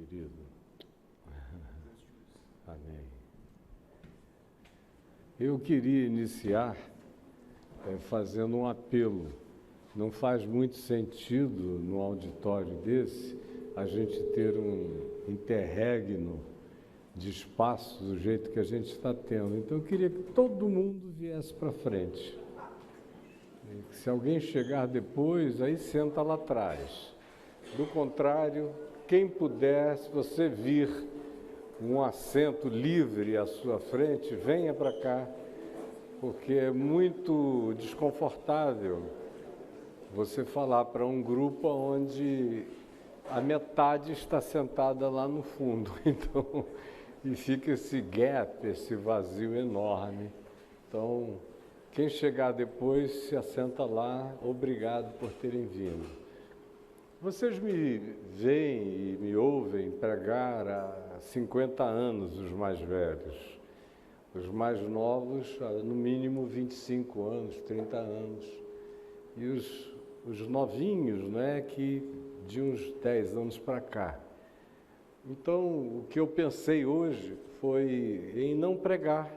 querido. Amém. Eu queria iniciar fazendo um apelo. Não faz muito sentido, num auditório desse, a gente ter um interregno de espaço do jeito que a gente está tendo. Então, eu queria que todo mundo viesse para frente. Se alguém chegar depois, aí senta lá atrás. Do contrário, quem puder, se você vir um assento livre à sua frente, venha para cá, porque é muito desconfortável você falar para um grupo onde a metade está sentada lá no fundo. Então, e fica esse gap, esse vazio enorme. Então, quem chegar depois, se assenta lá. Obrigado por terem vindo. Vocês me veem e me ouvem pregar há 50 anos, os mais velhos. Os mais novos, no mínimo 25 anos, 30 anos. E os novinhos, né, que de uns 10 anos para cá. Então, o que eu pensei hoje foi em não pregar,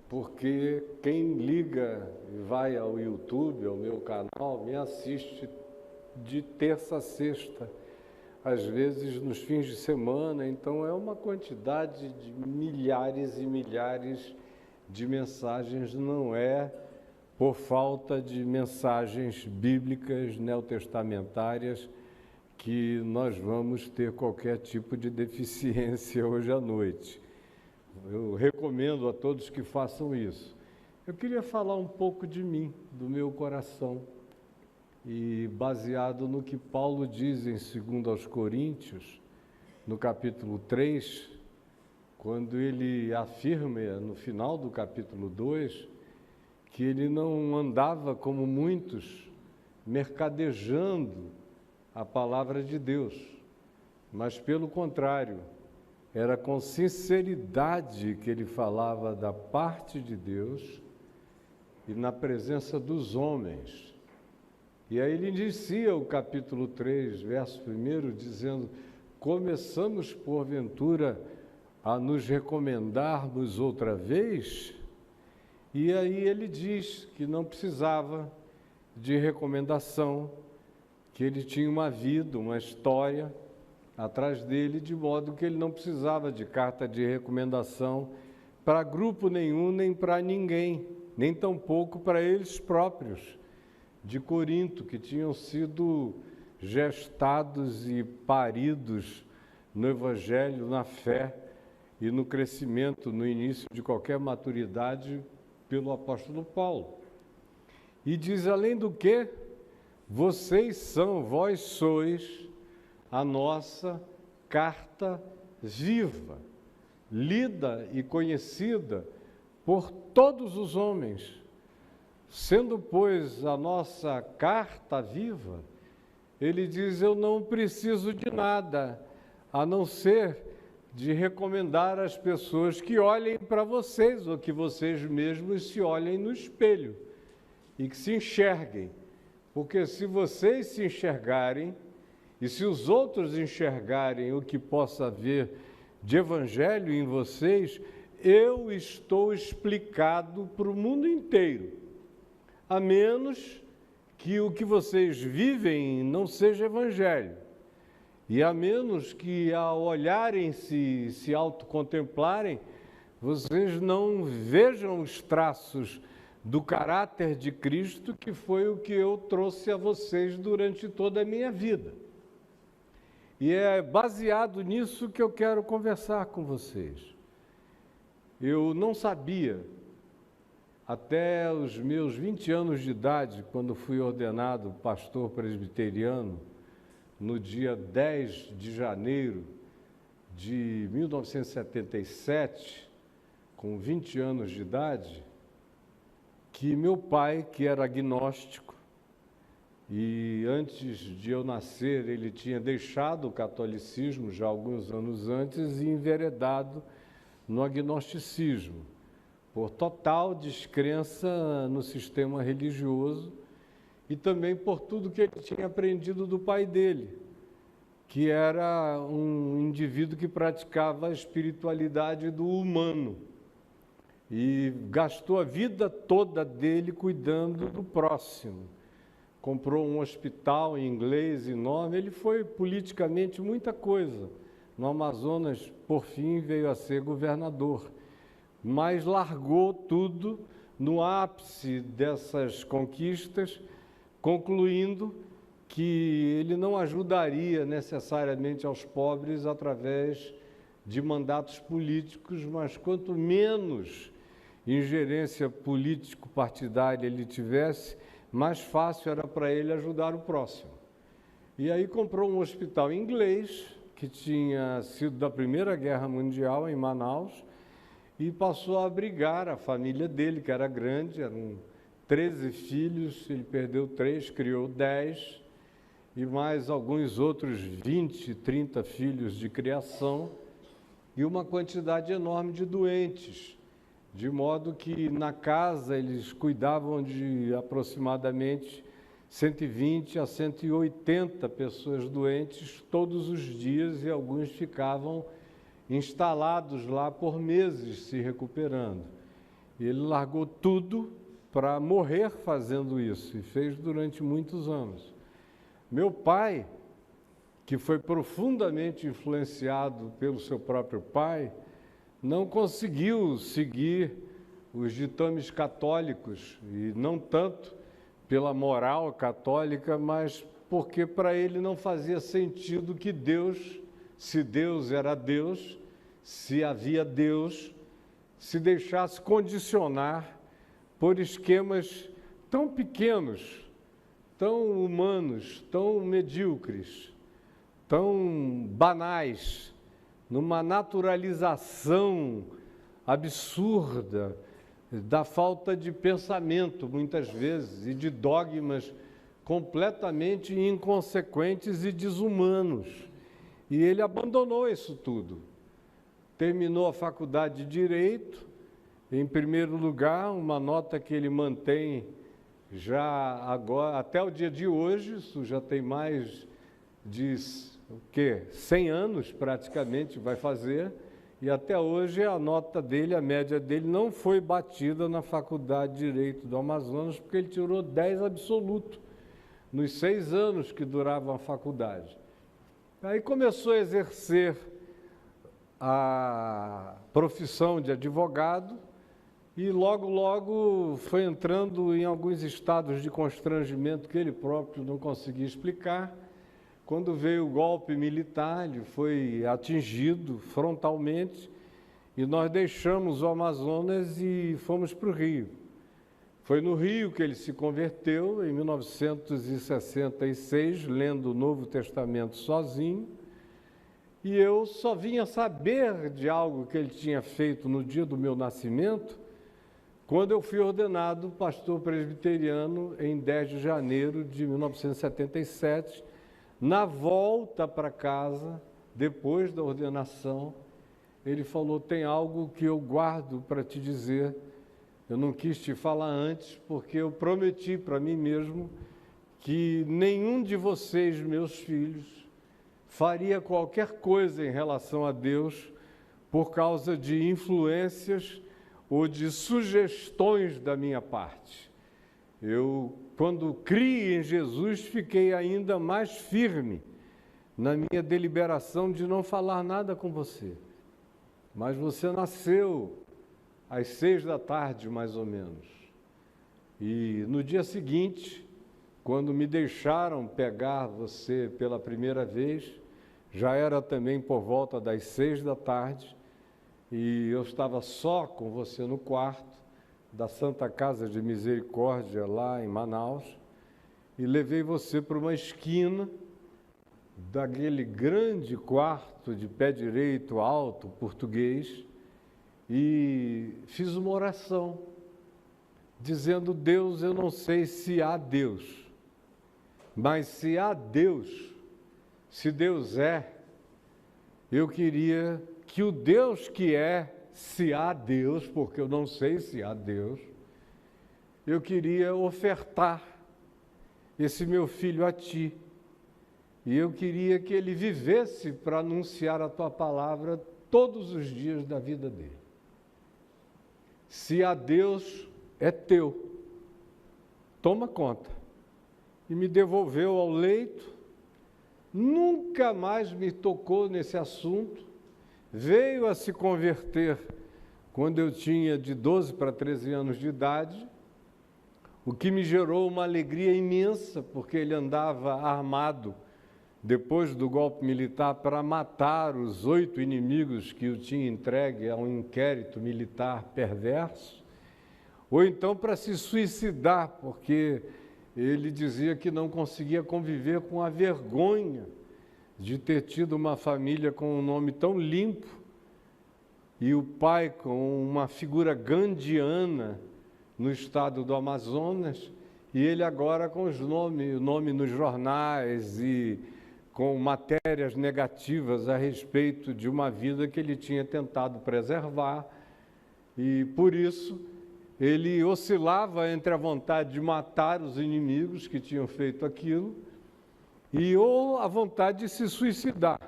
porque quem liga e vai ao YouTube, ao meu canal, me assiste de terça a sexta, às vezes nos fins de semana. Então é uma quantidade de milhares e milhares de mensagens, não é por falta de mensagens bíblicas neotestamentárias que nós vamos ter qualquer tipo de deficiência hoje à noite. Eu recomendo a todos que façam isso. Eu queria falar um pouco de mim, do meu coração, e baseado no que Paulo diz em 2 aos Coríntios, no capítulo 3, quando ele afirma, no final do capítulo 2, que ele não andava como muitos, mercadejando a palavra de Deus, mas pelo contrário, era com sinceridade que ele falava da parte de Deus e na presença dos homens. E aí ele inicia o capítulo 3, verso 1, dizendo: começamos porventura a nos recomendarmos outra vez? E aí ele diz que não precisava de recomendação, que ele tinha uma vida, uma história atrás dele, de modo que ele não precisava de carta de recomendação para grupo nenhum, nem para ninguém, nem tampouco para eles próprios de Corinto, que tinham sido gestados e paridos no Evangelho, na fé e no crescimento, no início de qualquer maturidade, pelo apóstolo Paulo. E diz, além do que, vós sois a nossa carta viva, lida e conhecida por todos os homens. Sendo, pois, a nossa carta viva, ele diz, eu não preciso de nada, a não ser de recomendar às pessoas que olhem para vocês, ou que vocês mesmos se olhem no espelho e que se enxerguem. Porque se vocês se enxergarem, e se os outros enxergarem o que possa haver de evangelho em vocês, eu estou explicado para o mundo inteiro, a menos que o que vocês vivem não seja evangelho, e a menos que ao olharem-se, se autocontemplarem, vocês não vejam os traços do caráter de Cristo, que foi o que eu trouxe a vocês durante toda a minha vida. E é baseado nisso que eu quero conversar com vocês. Eu não sabia, até os meus 20 anos de idade, quando fui ordenado pastor presbiteriano, no dia 10 de janeiro de 1977, com 20 anos de idade, que meu pai, que era agnóstico, e antes de eu nascer ele tinha deixado o catolicismo já alguns anos antes e enveredado no agnosticismo, por total descrença no sistema religioso e também por tudo que ele tinha aprendido do pai dele, que era um indivíduo que praticava a espiritualidade do humano e gastou a vida toda dele cuidando do próximo. Comprou um hospital em inglês enorme, ele foi politicamente muita coisa. No Amazonas, por fim, veio a ser governador, mas largou tudo no ápice dessas conquistas, concluindo que ele não ajudaria necessariamente aos pobres através de mandatos políticos, mas quanto menos ingerência político-partidária ele tivesse, mais fácil era para ele ajudar o próximo. E aí comprou um hospital inglês, que tinha sido da Primeira Guerra Mundial, em Manaus, e passou a abrigar a família dele, que era grande, eram 13 filhos, ele perdeu 3, criou 10, e mais alguns outros 20, 30 filhos de criação, e uma quantidade enorme de doentes, de modo que na casa eles cuidavam de aproximadamente 120 a 180 pessoas doentes todos os dias, e alguns ficavam instalados lá por meses se recuperando. E ele largou tudo para morrer fazendo isso, e fez durante muitos anos. Meu pai, que foi profundamente influenciado pelo seu próprio pai, não conseguiu seguir os ditames católicos, e não tanto pela moral católica, mas porque para ele não fazia sentido que Deus, se Deus era Deus, se havia Deus, se deixasse condicionar por esquemas tão pequenos, tão humanos, tão medíocres, tão banais, numa naturalização absurda da falta de pensamento, muitas vezes, e de dogmas completamente inconsequentes e desumanos. E ele abandonou isso tudo. Terminou a faculdade de Direito, em primeiro lugar, uma nota que ele mantém já agora, até o dia de hoje, isso já tem mais de 100 anos praticamente vai fazer, e até hoje a nota dele, a média dele, não foi batida na Faculdade de Direito do Amazonas, porque ele tirou 10 absoluto nos 6 anos que durava a faculdade. Aí começou a exercer a profissão de advogado, e logo foi entrando em alguns estados de constrangimento que ele próprio não conseguia explicar. Quando veio o golpe militar, ele foi atingido frontalmente, e nós deixamos o Amazonas e fomos para o Rio. Foi no Rio que ele se converteu, em 1966, lendo o Novo Testamento sozinho, e eu só vinha saber de algo que ele tinha feito no dia do meu nascimento, quando eu fui ordenado pastor presbiteriano em 10 de janeiro de 1977, na volta para casa, depois da ordenação, ele falou: tem algo que eu guardo para te dizer, eu não quis te falar antes, porque eu prometi para mim mesmo que nenhum de vocês, meus filhos, faria qualquer coisa em relação a Deus por causa de influências ou de sugestões da minha parte. Eu, quando criei em Jesus, fiquei ainda mais firme na minha deliberação de não falar nada com você. Mas você nasceu às 6 da tarde, mais ou menos. E no dia seguinte, quando me deixaram pegar você pela primeira vez, já era também por volta das 6 da tarde, e eu estava só com você no quarto da Santa Casa de Misericórdia, lá em Manaus, e levei você para uma esquina daquele grande quarto de pé direito, alto, português, e fiz uma oração, dizendo: Deus, eu não sei se há Deus, mas se há Deus, se Deus é, eu queria que o Deus que é, se há Deus, porque eu não sei se há Deus, eu queria ofertar esse meu filho a ti, e eu queria que ele vivesse para anunciar a tua palavra todos os dias da vida dele. Se a Deus é teu, toma conta. E me devolveu ao leito, nunca mais me tocou nesse assunto, veio a se converter quando eu tinha de 12 para 13 anos de idade, o que me gerou uma alegria imensa, porque ele andava armado, depois do golpe militar, para matar os 8 inimigos que eu tinha entregue a um inquérito militar perverso, ou então para se suicidar, porque ele dizia que não conseguia conviver com a vergonha de ter tido uma família com um nome tão limpo e o pai com uma figura gandiana no estado do Amazonas, e ele agora com o nome nos jornais e com matérias negativas a respeito de uma vida que ele tinha tentado preservar, e por isso ele oscilava entre a vontade de matar os inimigos que tinham feito aquilo ou a vontade de se suicidar.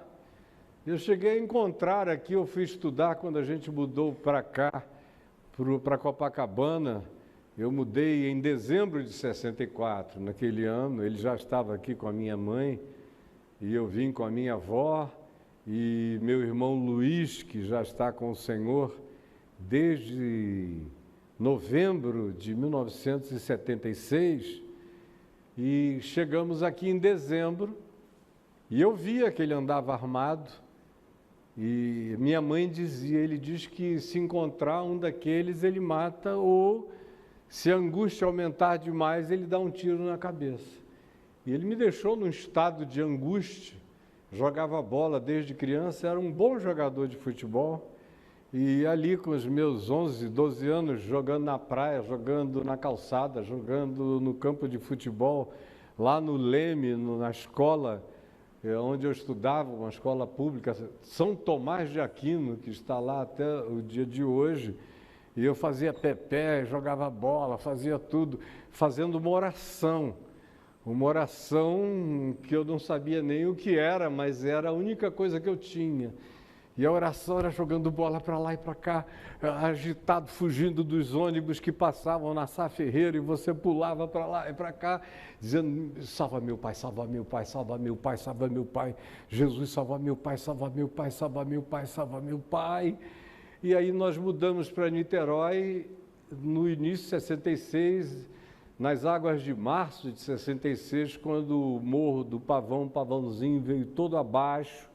Eu cheguei a encontrar aqui, eu fui estudar quando a gente mudou para cá, para Copacabana. Eu mudei em dezembro de 64, naquele ano, ele já estava aqui com a minha mãe, e eu vim com a minha avó, e meu irmão Luiz, que já está com o Senhor desde novembro de 1976, e chegamos aqui em dezembro, e eu via que ele andava armado, e minha mãe dizia, ele diz que se encontrar um daqueles, ele mata, ou se a angústia aumentar demais, ele dá um tiro na cabeça. E ele me deixou num estado de angústia, jogava bola desde criança, era um bom jogador de futebol, e ali com os meus 11, 12 anos, jogando na praia, jogando na calçada, jogando no campo de futebol, lá no Leme, na escola onde eu estudava, uma escola pública, São Tomás de Aquino, que está lá até o dia de hoje, e eu fazia pepé, jogava bola, fazia tudo, fazendo uma oração que eu não sabia nem o que era, mas era a única coisa que eu tinha. E a oração era jogando bola para lá e para cá, agitado, fugindo dos ônibus que passavam na Sá Ferreira, e você pulava para lá e para cá, dizendo, salva meu pai, salva meu pai, salva meu pai, salva meu pai, Jesus, salva meu pai, salva meu pai, salva meu pai, salva meu pai. E aí nós mudamos para Niterói no início de 66, nas águas de março de 66, quando o morro do Pavãozinho veio todo abaixo,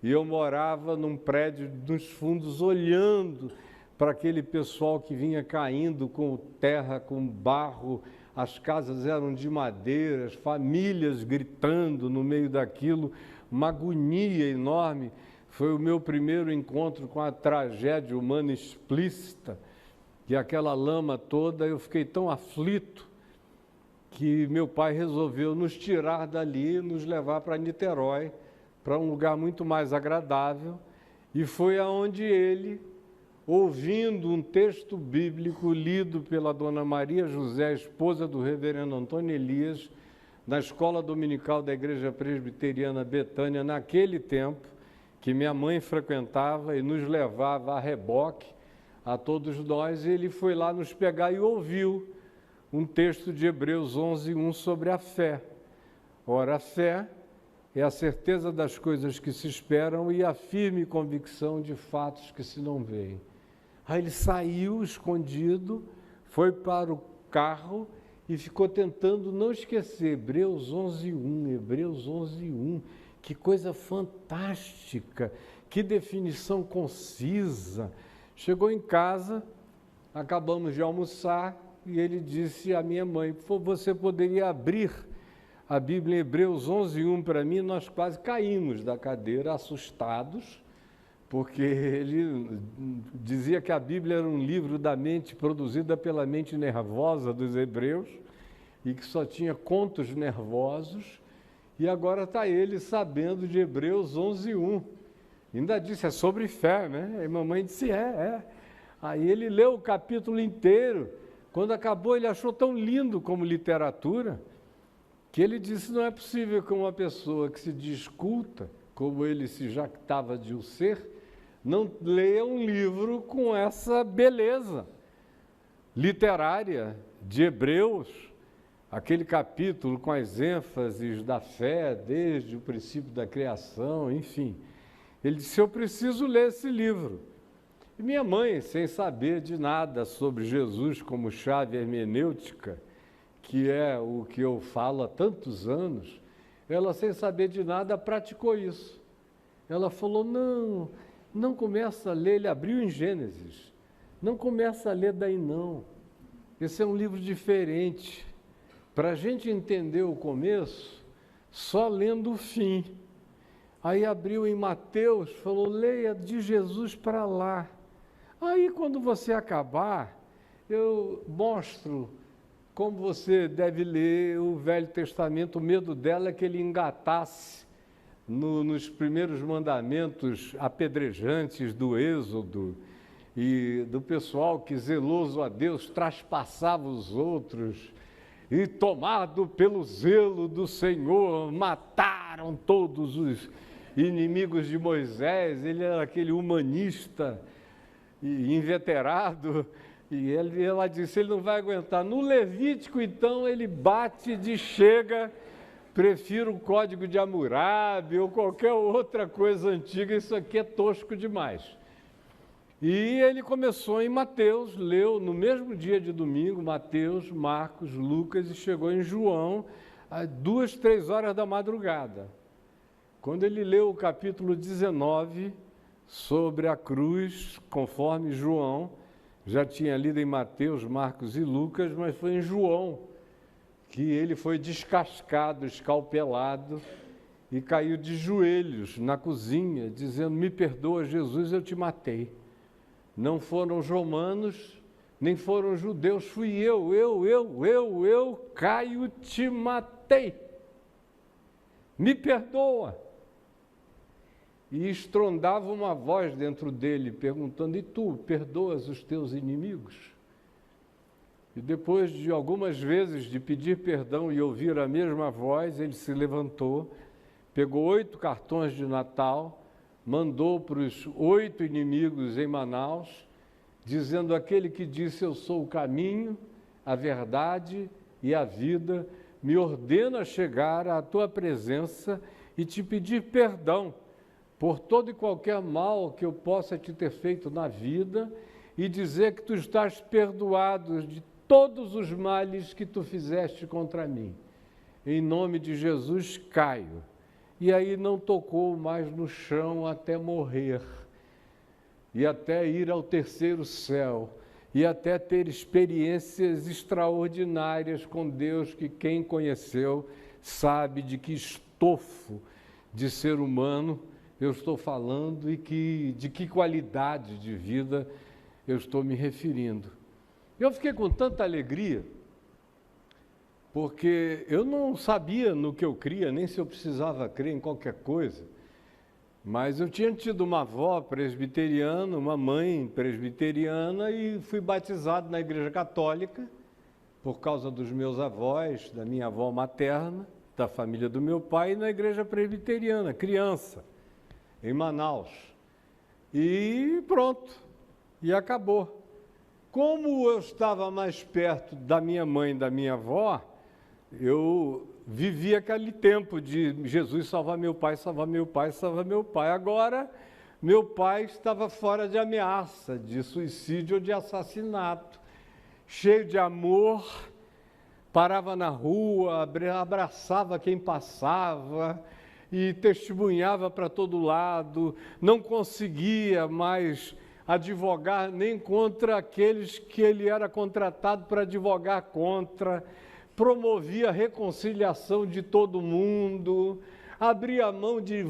e eu morava num prédio nos fundos, olhando para aquele pessoal que vinha caindo com terra, com barro, as casas eram de madeira, as famílias gritando no meio daquilo, uma agonia enorme. Foi o meu primeiro encontro com a tragédia humana explícita, e aquela lama toda, eu fiquei tão aflito que meu pai resolveu nos tirar dali e nos levar para Niterói, para um lugar muito mais agradável, e foi aonde ele, ouvindo um texto bíblico lido pela dona Maria José, esposa do reverendo Antônio Elias, na escola dominical da Igreja Presbiteriana Betânia, naquele tempo, que minha mãe frequentava e nos levava a reboque, a todos nós, e ele foi lá nos pegar e ouviu um texto de Hebreus 11:1 sobre a fé. Ora, a fé é a certeza das coisas que se esperam e a firme convicção de fatos que se não veem. Aí ele saiu escondido, foi para o carro e ficou tentando não esquecer Hebreus 11:1, Hebreus 11:1. Que coisa fantástica, que definição concisa. Chegou em casa, acabamos de almoçar e ele disse à minha mãe, você poderia abrir a Bíblia em Hebreus 11:1 para mim? Nós quase caímos da cadeira, assustados, porque ele dizia que a Bíblia era um livro da mente, produzida pela mente nervosa dos hebreus, e que só tinha contos nervosos, e agora está ele sabendo de Hebreus 11:1. Ainda disse, é sobre fé, né? E a mamãe disse, é. Aí ele leu o capítulo inteiro. Quando acabou, ele achou tão lindo como literatura. que ele disse: não é possível que uma pessoa que se diz culta, como ele se jactava de o ser, não leia um livro com essa beleza literária de Hebreus, aquele capítulo com as ênfases da fé desde o princípio da criação, enfim. Ele disse: eu preciso ler esse livro. E minha mãe, sem saber de nada sobre Jesus como chave hermenêutica, que é o que eu falo há tantos anos, ela, sem saber de nada, praticou isso. Ela falou: não começa a ler, ele abriu em Gênesis, não começa a ler daí não. Esse é um livro diferente. Para a gente entender o começo, só lendo o fim. Aí abriu em Mateus, falou: leia de Jesus para lá. Aí, quando você acabar, eu mostro como você deve ler o Velho Testamento. O medo dela é que ele engatasse nos primeiros mandamentos apedrejantes do Êxodo e do pessoal que, zeloso a Deus, traspassava os outros e, tomado pelo zelo do Senhor, mataram todos os inimigos de Moisés. Ele era aquele humanista e inveterado, e ela disse: ele não vai aguentar. No Levítico, então, ele bate de chega: prefiro o Código de Hammurabi ou qualquer outra coisa antiga, isso aqui é tosco demais. E ele começou em Mateus, leu no mesmo dia de domingo, Mateus, Marcos, Lucas, e chegou em João, às 2, 3 horas da madrugada. Quando ele leu o capítulo 19, sobre a cruz, conforme João, já tinha lido em Mateus, Marcos e Lucas, mas foi em João que ele foi descascado, escalpelado e caiu de joelhos na cozinha, dizendo: me perdoa, Jesus, eu te matei. Não foram os romanos, nem foram os judeus, fui eu, Caio, te matei. Me perdoa. E estrondava uma voz dentro dele, perguntando: e tu, perdoas os teus inimigos? E depois de algumas vezes de pedir perdão e ouvir a mesma voz, ele se levantou, pegou 8 cartões de Natal, mandou para os 8 inimigos em Manaus, dizendo: aquele que disse eu sou o caminho, a verdade e a vida, me ordena chegar à tua presença e te pedir perdão por todo e qualquer mal que eu possa te ter feito na vida, e dizer que tu estás perdoado de todos os males que tu fizeste contra mim. Em nome de Jesus, caio. E aí não tocou mais no chão até morrer, e até ir ao terceiro céu, e até ter experiências extraordinárias com Deus, que quem conheceu sabe de que estofo de ser humano eu estou falando e de que qualidade de vida eu estou me referindo. Eu fiquei com tanta alegria, porque eu não sabia no que eu cria, nem se eu precisava crer em qualquer coisa, mas eu tinha tido uma avó presbiteriana, uma mãe presbiteriana, e fui batizado na Igreja Católica por causa dos meus avós, da minha avó materna, da família do meu pai, e na Igreja Presbiteriana, criança, em Manaus. E pronto, e acabou. Como eu estava mais perto da minha mãe e da minha avó, eu vivi aquele tempo de Jesus salvar meu pai, salvar meu pai, salvar meu pai. Agora, meu pai estava fora de ameaça de suicídio ou de assassinato, cheio de amor, parava na rua, abraçava quem passava e testemunhava para todo lado, não conseguia mais advogar nem contra aqueles que ele era contratado para advogar contra, promovia a reconciliação de todo mundo, abria mão de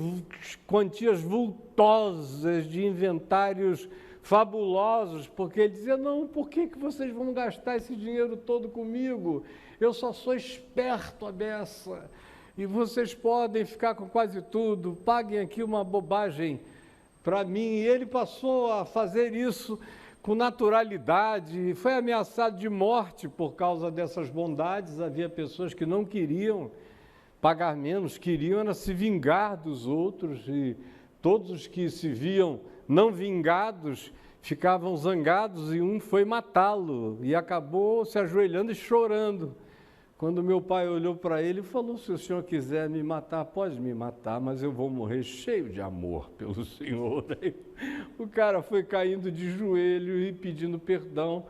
quantias vultosas, de inventários fabulosos, porque ele dizia: não, por que vocês vão gastar esse dinheiro todo comigo? Eu só sou esperto a beça, e vocês podem ficar com quase tudo, paguem aqui uma bobagem para mim. E ele passou a fazer isso com naturalidade, foi ameaçado de morte por causa dessas bondades. Havia pessoas que não queriam pagar menos, queriam era se vingar dos outros, e todos os que se viam não vingados ficavam zangados, e um foi matá-lo, e acabou se ajoelhando e chorando. Quando meu pai olhou para ele e falou: se o senhor quiser me matar, pode me matar, mas eu vou morrer cheio de amor pelo senhor. Aí, o cara foi caindo de joelho e pedindo perdão.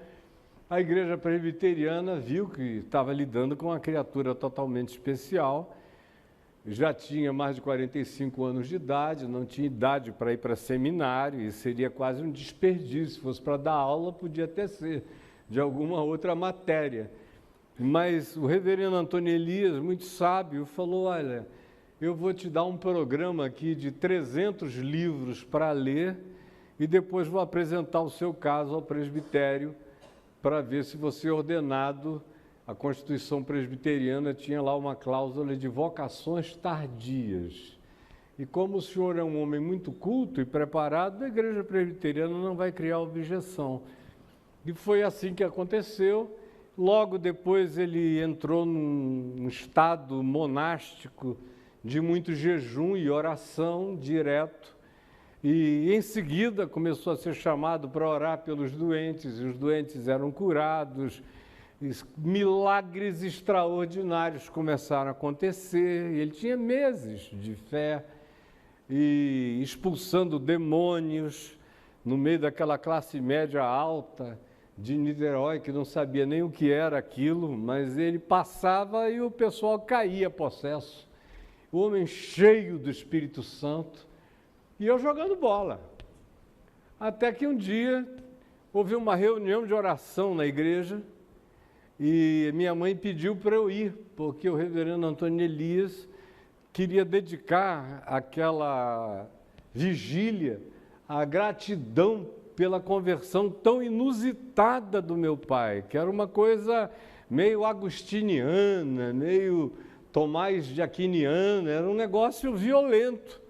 A igreja presbiteriana viu que estava lidando com uma criatura totalmente especial, já tinha mais de 45 anos de idade, não tinha idade para ir para seminário, e seria quase um desperdício. Se fosse para dar aula, podia até ser de alguma outra matéria. Mas o reverendo Antônio Elias, muito sábio, falou: olha, eu vou te dar um programa aqui de 300 livros para ler e depois vou apresentar o seu caso ao presbitério para ver se você é ordenado. A Constituição Presbiteriana tinha lá uma cláusula de vocações tardias. E como o senhor é um homem muito culto e preparado, a Igreja Presbiteriana não vai criar objeção. E foi assim que aconteceu. Logo depois ele entrou num estado monástico de muito jejum e oração direto. E em seguida começou a ser chamado para orar pelos doentes, e os doentes eram curados. Milagres extraordinários começaram a acontecer, e ele tinha meses de fé, e expulsando demônios no meio daquela classe média alta de Niterói, que não sabia nem o que era aquilo, mas ele passava e o pessoal caía possesso. O homem cheio do Espírito Santo, e eu jogando bola. Até que um dia houve uma reunião de oração na igreja, e minha mãe pediu para eu ir, porque o reverendo Antônio Elias queria dedicar aquela vigília à gratidão pela conversão tão inusitada do meu pai, que era uma coisa meio agustiniana, meio Tomás de Aquiniana, era um negócio violento,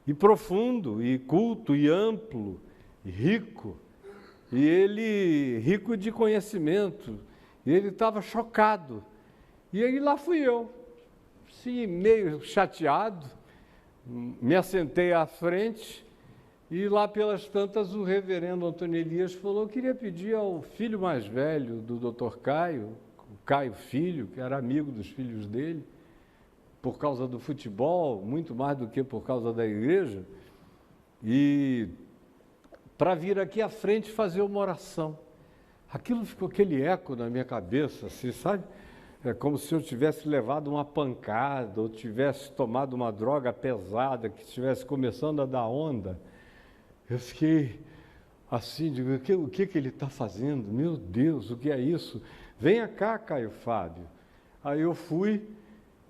e profundo, e culto, e amplo, e rico. E ele, rico de conhecimento, e ele estava chocado. E aí lá fui eu, assim, meio chateado, me assentei à frente, e lá pelas tantas o reverendo Antônio Elias falou: eu queria pedir ao filho mais velho do Dr. Caio, o Caio Filho, que era amigo dos filhos dele, por causa do futebol, muito mais do que por causa da igreja, e para vir aqui à frente fazer uma oração. Aquilo ficou aquele eco na minha cabeça, assim, sabe? É como se eu tivesse levado uma pancada, ou tivesse tomado uma droga pesada, que estivesse começando a dar onda. Eu fiquei assim, digo: o que ele está fazendo? Meu Deus, o que é isso? Venha cá, Caio Fábio. Aí eu fui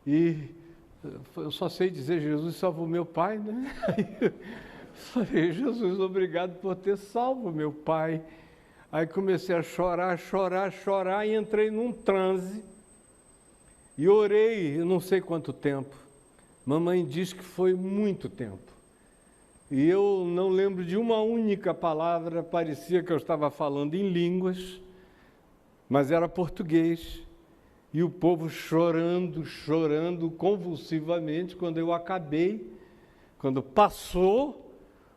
e eu só sei dizer: Jesus salvou meu pai, né? Aí eu falei: Jesus, obrigado por ter salvo meu pai. Aí comecei a chorar, e entrei num transe. E orei, eu não sei quanto tempo. Mamãe diz que foi muito tempo. E eu não lembro de uma única palavra, parecia que eu estava falando em línguas, mas era português. E o povo chorando convulsivamente. Quando eu acabei, quando passou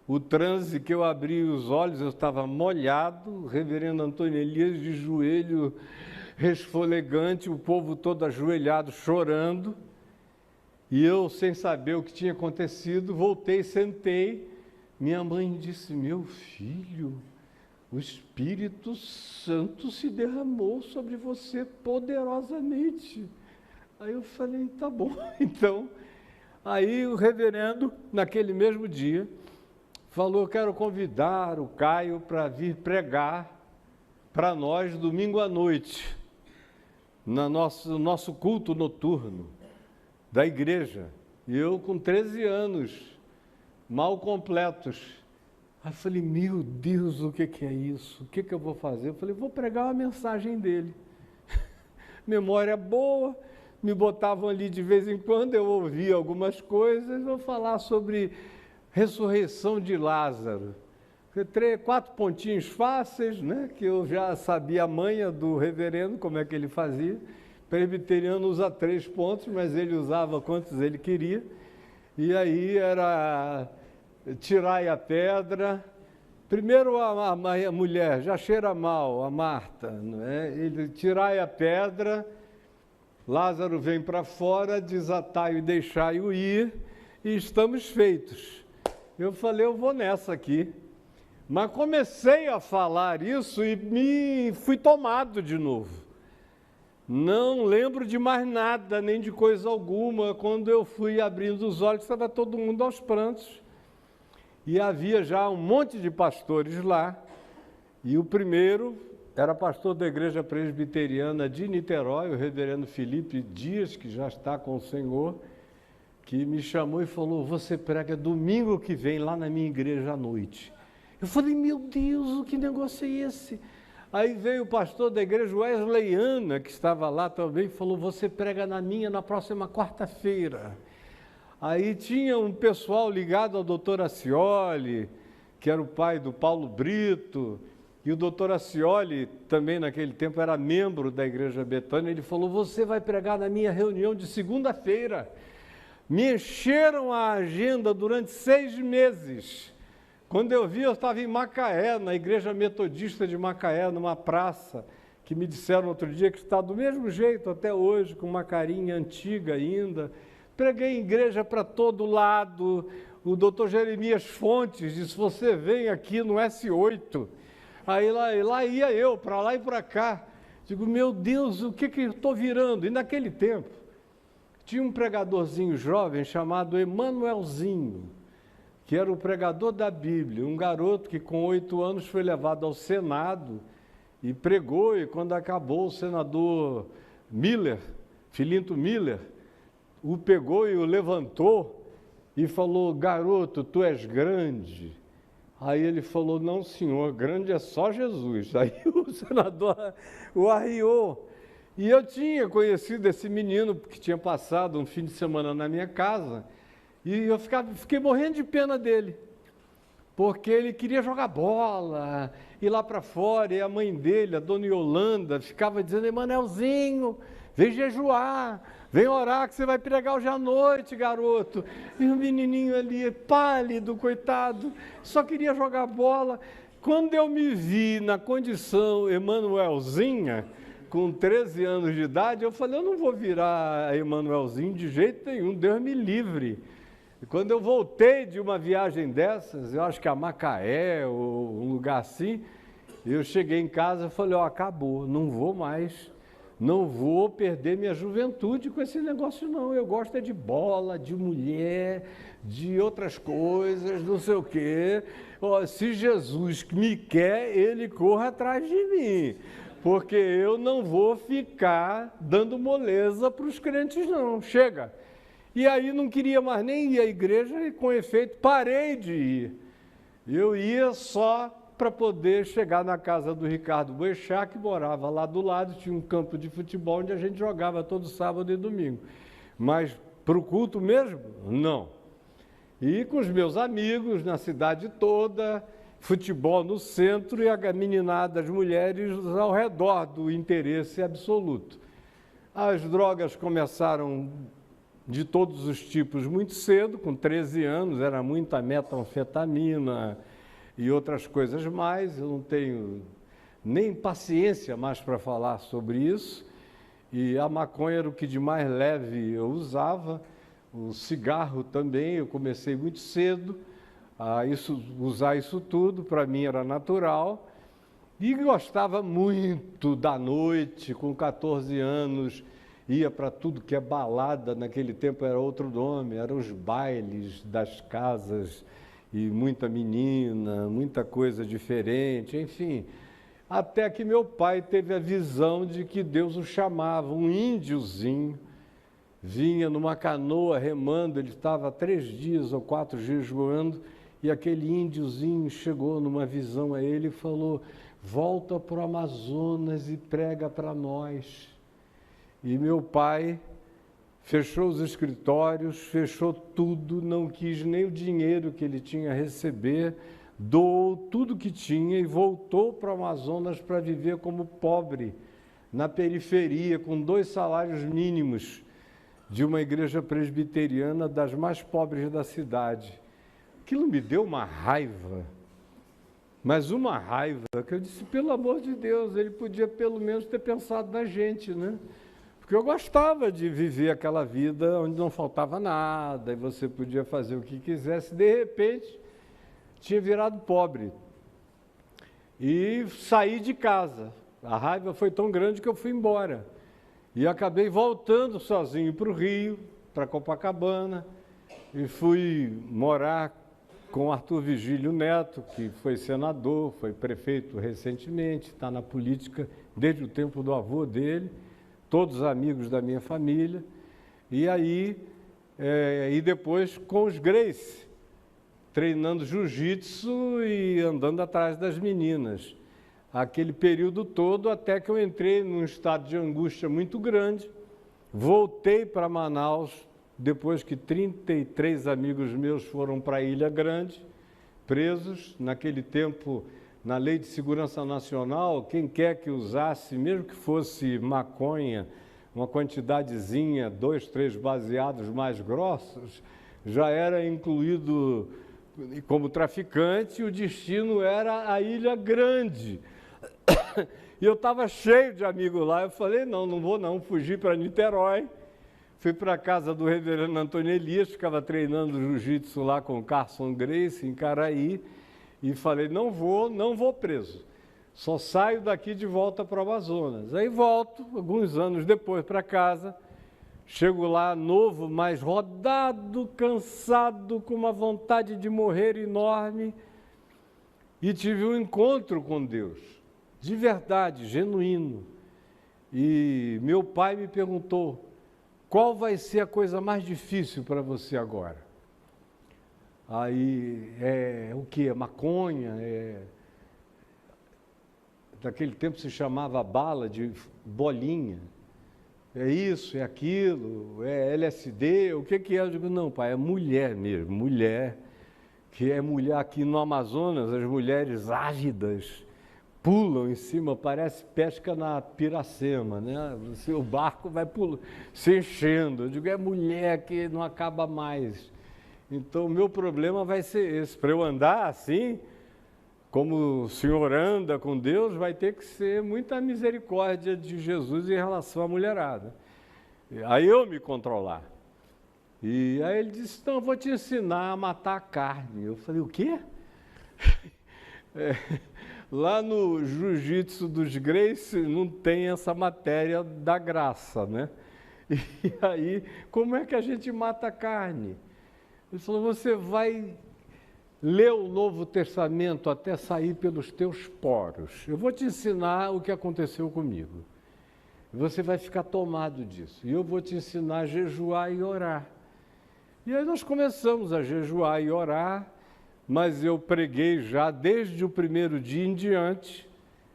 o transe, que eu abri os olhos, eu estava molhado, o reverendo Antônio Elias de joelho resfolegante, o povo todo ajoelhado, chorando, e eu, sem saber o que tinha acontecido, voltei, sentei. Minha mãe disse: meu filho, o Espírito Santo se derramou sobre você poderosamente. Aí eu falei: tá bom, então. Aí o reverendo, naquele mesmo dia, falou: quero convidar o Caio para vir pregar para nós domingo à noite, no nosso culto noturno da igreja. E eu com 13 anos, mal completos. Aí eu falei: meu Deus, o que é isso? O que eu vou fazer? Eu falei: vou pregar uma mensagem dele. Memória boa, me botavam ali de vez em quando, eu ouvia algumas coisas, vou falar sobre ressurreição de Lázaro. 4 pontinhos fáceis, né, que eu já sabia a manha do reverendo, como é que ele fazia. presbiteriano usa 3 pontos, mas ele usava quantos ele queria. E aí era tirai a pedra. Primeiro a mulher, já cheira mal, a Marta, não é? Ele tirai a pedra, Lázaro vem para fora, desatai e deixai-o ir, e estamos feitos. Eu falei, eu vou nessa aqui. Mas comecei a falar isso e me fui tomado de novo. Não lembro de mais nada, nem de coisa alguma. Quando eu fui abrindo os olhos, estava todo mundo aos prantos. E havia já um monte de pastores lá. E o primeiro era pastor da Igreja Presbiteriana de Niterói, o reverendo Felipe Dias, que já está com o Senhor, que me chamou e falou, você prega domingo que vem lá na minha igreja à noite. Eu falei, meu Deus, que negócio é esse? Aí veio o pastor da igreja wesleyana, que estava lá também, e falou, você prega na minha na próxima quarta-feira. Aí tinha um pessoal ligado ao doutor Acioli, que era o pai do Paulo Brito, e o doutor Acioli também naquele tempo era membro da Igreja Betânia. Ele falou, você vai pregar na minha reunião de segunda-feira. Me encheram a agenda durante 6 meses. Quando eu vi, eu estava em Macaé, na Igreja Metodista de Macaé, numa praça, que me disseram outro dia que está do mesmo jeito até hoje, com uma carinha antiga ainda. Preguei em igreja para todo lado. O doutor Jeremias Fontes disse, você vem aqui no S8. Aí lá ia eu, para lá e para cá. Digo, meu Deus, o que eu estou virando? E naquele tempo, tinha um pregadorzinho jovem chamado Emanuelzinho, que era o pregador da Bíblia, um garoto que com 8 anos foi levado ao Senado e pregou, e quando acabou o senador Miller, Filinto Miller, o pegou e o levantou e falou, garoto, tu és grande. Aí ele falou, não senhor, grande é só Jesus. Aí o senador o arriou. E eu tinha conhecido esse menino, porque tinha passado um fim de semana na minha casa, e eu fiquei morrendo de pena dele, porque ele queria jogar bola, ir lá para fora, e a mãe dele, a dona Yolanda, ficava dizendo, Emanuelzinho, vem jejuar, vem orar que você vai pregar hoje à noite, garoto. E o menininho ali, pálido, coitado, só queria jogar bola. Quando eu me vi na condição Emanuelzinha, com 13 anos de idade, eu falei, eu não vou virar Emanuelzinho de jeito nenhum, Deus me livre. E quando eu voltei de uma viagem dessas, eu acho que a Macaé ou um lugar assim, eu cheguei em casa e falei, ó, acabou, não vou mais, não vou perder minha juventude com esse negócio não, eu gosto é de bola, de mulher, de outras coisas, não sei o quê. Ó, se Jesus me quer, ele corra atrás de mim, porque eu não vou ficar dando moleza para os crentes não, chega. E aí não queria mais nem ir à igreja e, com efeito, parei de ir. Eu ia só para poder chegar na casa do Ricardo Boechat, que morava lá do lado, tinha um campo de futebol onde a gente jogava todo sábado e domingo. Mas para o culto mesmo, não. E com os meus amigos na cidade toda, futebol no centro e a meninada, as mulheres ao redor do interesse absoluto. As drogas começaram de todos os tipos muito cedo, com 13 anos, era muita metanfetamina e outras coisas mais. Eu não tenho nem paciência mais para falar sobre isso. E a maconha era o que de mais leve eu usava, o cigarro também, eu comecei muito cedo a usar isso tudo, para mim era natural. E gostava muito da noite, com 14 anos, ia para tudo que é balada, naquele tempo era outro nome, eram os bailes das casas, e muita menina, muita coisa diferente, enfim. Até que meu pai teve a visão de que Deus o chamava, um índiozinho, vinha numa canoa remando, ele estava 3 dias ou 4 jejuando, e aquele índiozinho chegou numa visão a ele e falou, volta para o Amazonas e prega para nós. E meu pai fechou os escritórios, fechou tudo, não quis nem o dinheiro que ele tinha a receber, doou tudo que tinha e voltou para o Amazonas para viver como pobre na periferia, com 2 salários mínimos de uma igreja presbiteriana das mais pobres da cidade. Aquilo me deu uma raiva, mas uma raiva, que eu disse, pelo amor de Deus, ele podia pelo menos ter pensado na gente, né? Porque eu gostava de viver aquela vida onde não faltava nada, e você podia fazer o que quisesse. De repente, tinha virado pobre. E saí de casa. A raiva foi tão grande que eu fui embora. E acabei voltando sozinho para o Rio, para Copacabana, e fui morar com Arthur Vigílio Neto, que foi senador, foi prefeito recentemente, está na política desde o tempo do avô dele, todos amigos da minha família, e aí, e depois com os Grace, treinando jiu-jitsu e andando atrás das meninas. Aquele período todo, até que eu entrei num estado de angústia muito grande, voltei para Manaus, depois que 33 amigos meus foram para a Ilha Grande, presos. Naquele tempo, na Lei de Segurança Nacional, quem quer que usasse, mesmo que fosse maconha, uma quantidadezinha, 2, 3 baseados mais grossos, já era incluído como traficante, e o destino era a Ilha Grande. E eu estava cheio de amigos lá, eu falei, não vou não, fugi para Niterói, fui para a casa do reverendo Antônio Elias, ficava treinando jiu-jitsu lá com o Carson Grace, em Caraí, e falei, não vou preso, só saio daqui de volta para o Amazonas. Aí volto, alguns anos depois, para casa, chego lá novo, mas rodado, cansado, com uma vontade de morrer enorme, e tive um encontro com Deus, de verdade, genuíno. E meu pai me perguntou, qual vai ser a coisa mais difícil para você agora? Aí, o que? Maconha? Naquele tempo se chamava bala de bolinha. É isso, é aquilo, é LSD, o que é? Eu digo, não, pai, é mulher mesmo, mulher, que é mulher aqui no Amazonas, as mulheres ávidas pulam em cima, parece pesca na Piracema, né? O barco vai se enchendo. Eu digo, é mulher que não acaba mais. Então, o meu problema vai ser esse. Para eu andar assim, como o senhor anda com Deus, vai ter que ser muita misericórdia de Jesus em relação à mulherada. Aí eu me controlar. E aí ele disse, então eu vou te ensinar a matar a carne. Eu falei, o quê? Lá no jiu-jitsu dos Grace não tem essa matéria da graça, né? E aí, como é que a gente mata a carne? Ele falou, você vai ler o Novo Testamento até sair pelos teus poros. Eu vou te ensinar o que aconteceu comigo. Você vai ficar tomado disso. E eu vou te ensinar a jejuar e orar. E aí nós começamos a jejuar e orar, mas eu preguei já desde o primeiro dia em diante,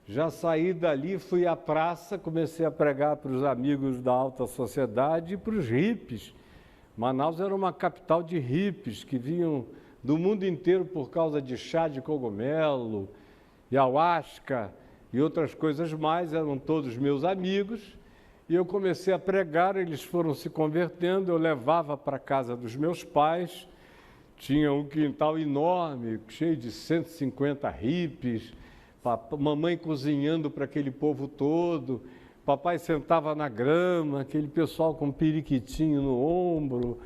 já saí dali, fui à praça, comecei a pregar para os amigos da alta sociedade e para os hippies. Manaus era uma capital de hippies que vinham do mundo inteiro por causa de chá de cogumelo, ayahuasca e outras coisas mais, eram todos meus amigos. E eu comecei a pregar, eles foram se convertendo, eu levava para a casa dos meus pais. Tinha um quintal enorme, cheio de 150 hippies, mamãe cozinhando para aquele povo todo, papai sentava na grama, aquele pessoal com periquitinho no ombro,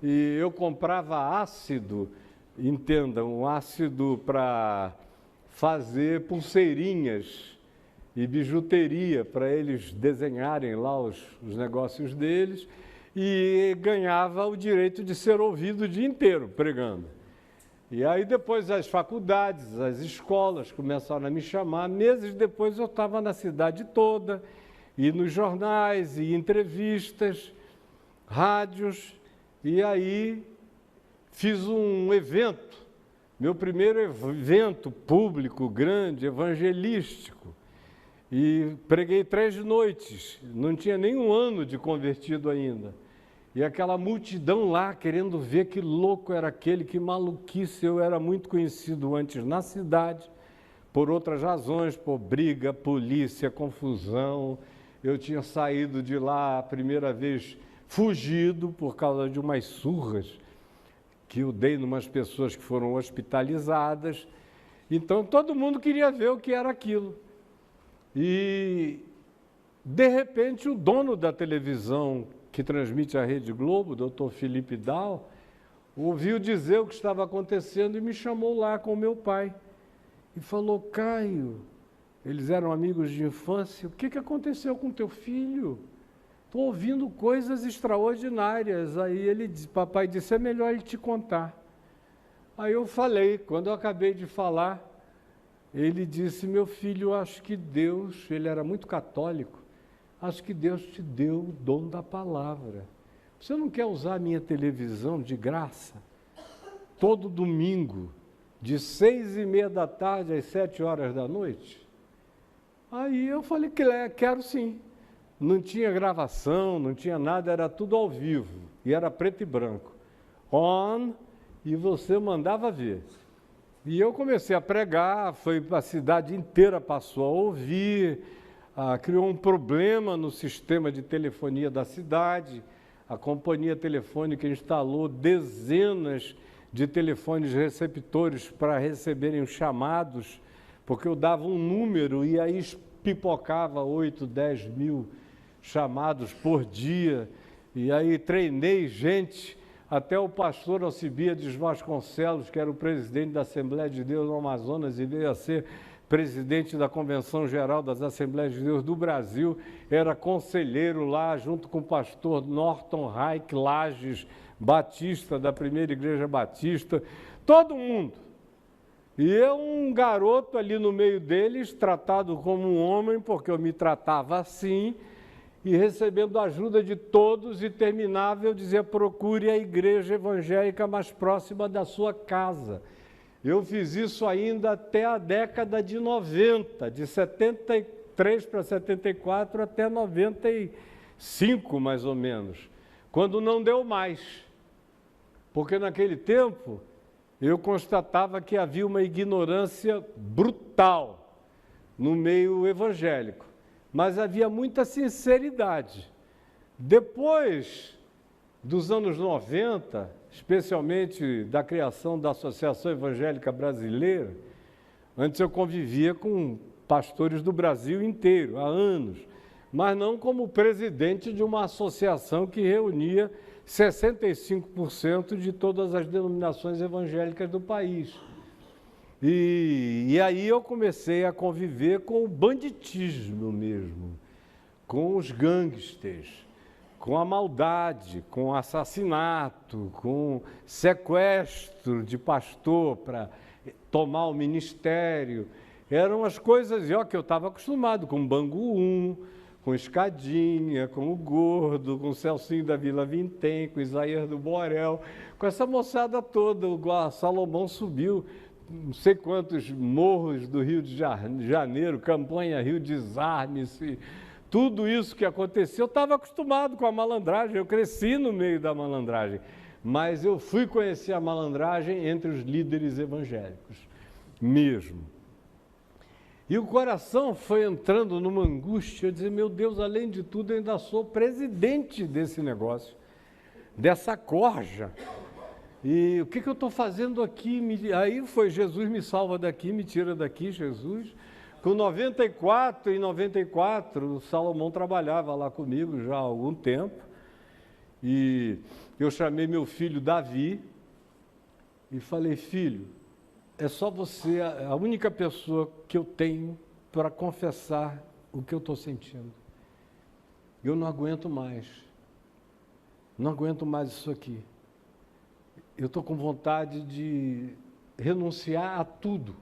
e eu comprava ácido, entendam, um ácido para fazer pulseirinhas e bijuteria, para eles desenharem lá os negócios deles, e ganhava o direito de ser ouvido o dia inteiro pregando. E aí depois as faculdades, as escolas começaram a me chamar. Meses depois eu estava na cidade toda, e nos jornais, e entrevistas, rádios, e aí fiz um evento, meu primeiro evento público, grande, evangelístico, e preguei 3 noites, não tinha nem um ano de convertido ainda. E aquela multidão lá querendo ver que louco era aquele, que maluquice. Eu era muito conhecido antes na cidade, por outras razões, por briga, polícia, confusão, Eu tinha saído de lá a primeira vez fugido por causa de umas surras que eu dei numas pessoas que foram hospitalizadas. Então, todo mundo queria ver o que era aquilo. E, de repente, o dono da televisão que transmite a Rede Globo, o doutor Felipe Dal, ouviu dizer o que estava acontecendo e me chamou lá com meu pai. E falou: Caio, eles eram amigos de infância, o que aconteceu com teu filho? Estou ouvindo coisas extraordinárias. Aí ele disse, papai disse, é melhor ele te contar. Aí eu falei, quando eu acabei de falar, ele disse, meu filho, acho que Deus, ele era muito católico, acho que Deus te deu o dom da palavra. Você não quer usar a minha televisão de graça? Todo domingo, de 6h30 da tarde às 7h da noite? Aí eu falei, quero sim. Não tinha gravação, não tinha nada, era tudo ao vivo. E era preto e branco. On, e você mandava ver. E eu comecei a pregar, a cidade inteira passou a ouvir, criou um problema no sistema de telefonia da cidade. A companhia telefônica instalou dezenas de telefones receptores para receberem os chamados, porque eu dava um número e aí pipocava 8, 10 mil chamados por dia. E aí treinei gente, até o pastor Alcibiades Vasconcelos, que era o presidente da Assembleia de Deus no Amazonas e veio a ser presidente da Convenção Geral das Assembleias de Deus do Brasil, era conselheiro lá, junto com o pastor Norton Reich Lages, batista, da Primeira Igreja Batista, todo mundo. E eu, um garoto ali no meio deles, tratado como um homem, porque eu me tratava assim, e recebendo a ajuda de todos, e terminava, eu dizia, procure a igreja evangélica mais próxima da sua casa. Eu fiz isso ainda até a década de 90, de 73 para 74 até 95, mais ou menos, quando não deu mais. Porque naquele tempo eu constatava que havia uma ignorância brutal no meio evangélico, mas havia muita sinceridade. Depois dos anos 90, especialmente da criação da Associação Evangélica Brasileira, antes eu convivia com pastores do Brasil inteiro, há anos, mas não como presidente de uma associação que reunia 65% de todas as denominações evangélicas do país. E aí eu comecei a conviver com o banditismo mesmo, com os gangsters, com a maldade, com assassinato, com sequestro de pastor para tomar o ministério. Eram as coisas que eu estava acostumado, com Bangu 1, com Escadinha, com o Gordo, com o Celcinho da Vila Vintém, com Isaías do Borel, com essa moçada toda. O Salomão subiu não sei quantos morros do Rio de Janeiro, campanha Rio Desarme-se, tudo isso que aconteceu. Eu estava acostumado com a malandragem, eu cresci no meio da malandragem, mas eu fui conhecer a malandragem entre os líderes evangélicos, mesmo. E o coração foi entrando numa angústia, eu dizia, meu Deus, além de tudo, eu ainda sou presidente desse negócio, dessa corja. E o que eu estou fazendo aqui? Aí foi, Jesus me salva daqui, me tira daqui, Jesus. Com 94, o Salomão trabalhava lá comigo já há algum tempo. E eu chamei meu filho Davi e falei, filho, é só você, a única pessoa que eu tenho para confessar o que eu estou sentindo. Eu não aguento mais. Não aguento mais isso aqui. Eu estou com vontade de renunciar a tudo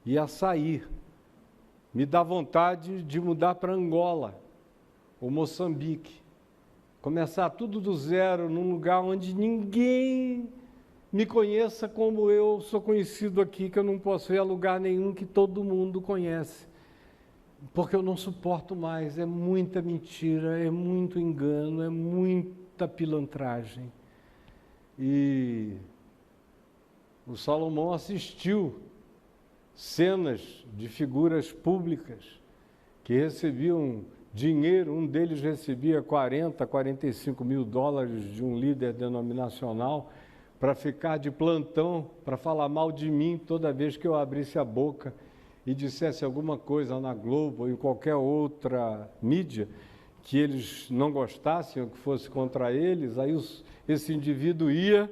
e a sair. Me dá vontade de mudar para Angola ou Moçambique. Começar tudo do zero, num lugar onde ninguém me conheça como eu sou conhecido aqui, que eu não posso ir a lugar nenhum que todo mundo conhece. Porque eu não suporto mais, é muita mentira, é muito engano, é muita pilantragem. E o Salomão assistiu cenas de figuras públicas que recebiam dinheiro. Um deles recebia 40, 45 mil dólares de um líder denominacional para ficar de plantão, para falar mal de mim toda vez que eu abrisse a boca e dissesse alguma coisa na Globo ou em qualquer outra mídia que eles não gostassem ou que fosse contra eles. Aí esse indivíduo ia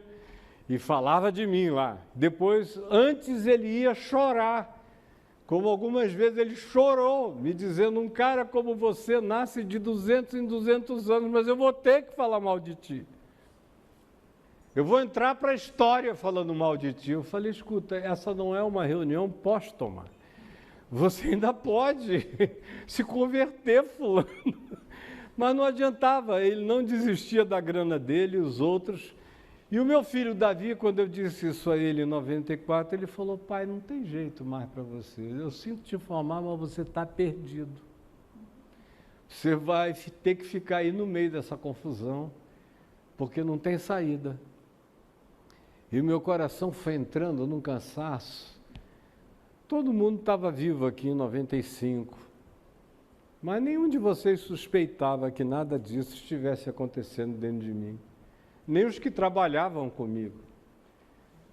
e falava de mim lá. Depois, antes ele ia chorar, como algumas vezes ele chorou, me dizendo: um cara como você nasce de 200 em 200 anos, mas eu vou ter que falar mal de ti. Eu vou entrar para a história falando mal de ti. Eu falei: escuta, essa não é uma reunião póstuma. Você ainda pode se converter, fulano. Mas não adiantava, ele não desistia da grana dele, os outros. E o meu filho Davi, quando eu disse isso a ele em 94, ele falou: pai, não tem jeito mais para você. Eu sinto te informar, mas você está perdido. Você vai ter que ficar aí no meio dessa confusão, porque não tem saída. E o meu coração foi entrando num cansaço. Todo mundo estava vivo aqui em 95, mas nenhum de vocês suspeitava que nada disso estivesse acontecendo dentro de mim. Nem os que trabalhavam comigo.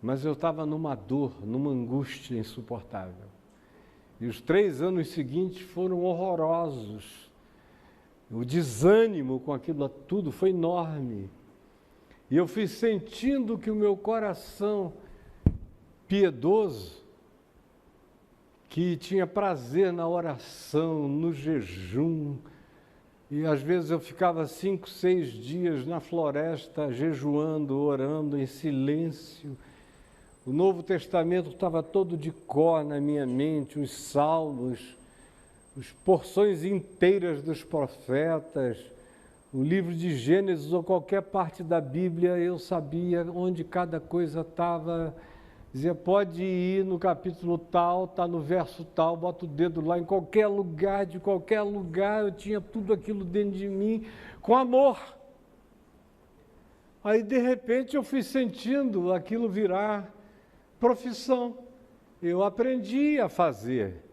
Mas eu estava numa dor, numa angústia insuportável. E os 3 anos seguintes foram horrorosos. O desânimo com aquilo tudo foi enorme. E eu fui sentindo que o meu coração piedoso, que tinha prazer na oração, no jejum, e às vezes eu ficava 5, 6 dias na floresta, jejuando, orando em silêncio. O Novo Testamento estava todo de cor na minha mente, os salmos, as porções inteiras dos profetas, o livro de Gênesis ou qualquer parte da Bíblia, eu sabia onde cada coisa estava. Dizia: pode ir no capítulo tal, está no verso tal, bota o dedo lá, em qualquer lugar, de qualquer lugar, eu tinha tudo aquilo dentro de mim, com amor. Aí, de repente, eu fui sentindo aquilo virar profissão. Eu aprendi a fazer.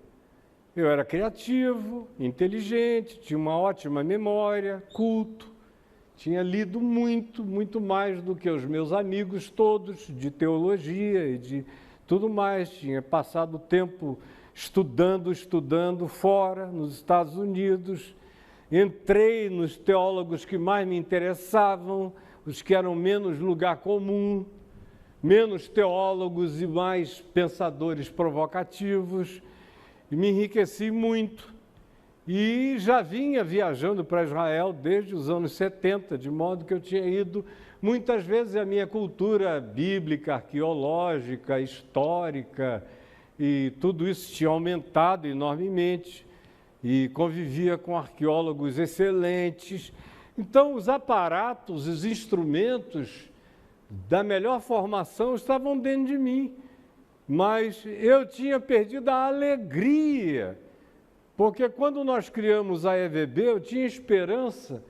Eu era criativo, inteligente, tinha uma ótima memória, culto. Tinha lido muito, muito mais do que os meus amigos todos, de teologia e de tudo mais. Tinha passado tempo estudando fora, nos Estados Unidos. Entrei nos teólogos que mais me interessavam, os que eram menos lugar comum, menos teólogos e mais pensadores provocativos. E me enriqueci muito. E já vinha viajando para Israel desde os anos 70, de modo que eu tinha ido muitas vezes. A minha cultura bíblica, arqueológica, histórica, e tudo isso tinha aumentado enormemente, e convivia com arqueólogos excelentes. Então, os aparatos, os instrumentos da melhor formação estavam dentro de mim, mas eu tinha perdido a alegria. Porque quando nós criamos a EVB, eu tinha esperança,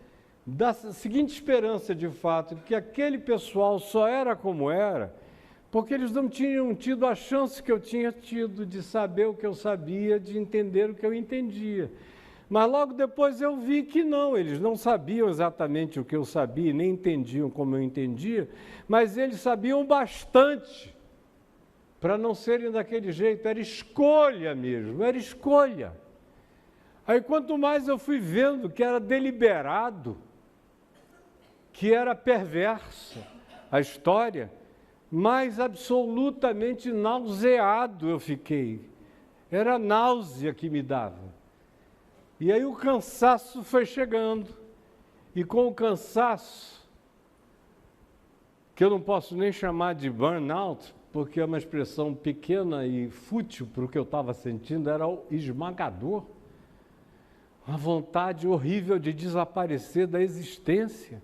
da seguinte esperança de fato, que aquele pessoal só era como era, porque eles não tinham tido a chance que eu tinha tido de saber o que eu sabia, de entender o que eu entendia. Mas logo depois eu vi que não, eles não sabiam exatamente o que eu sabia, nem entendiam como eu entendia, mas eles sabiam bastante para não serem daquele jeito. Era escolha mesmo, era escolha. Aí, quanto mais eu fui vendo que era deliberado, que era perversa a história, mais absolutamente nauseado eu fiquei. Era náusea que me dava. E aí o cansaço foi chegando. E com o cansaço, que eu não posso nem chamar de burnout, porque é uma expressão pequena e fútil para o que eu estava sentindo, era o esmagador. Uma vontade horrível de desaparecer da existência,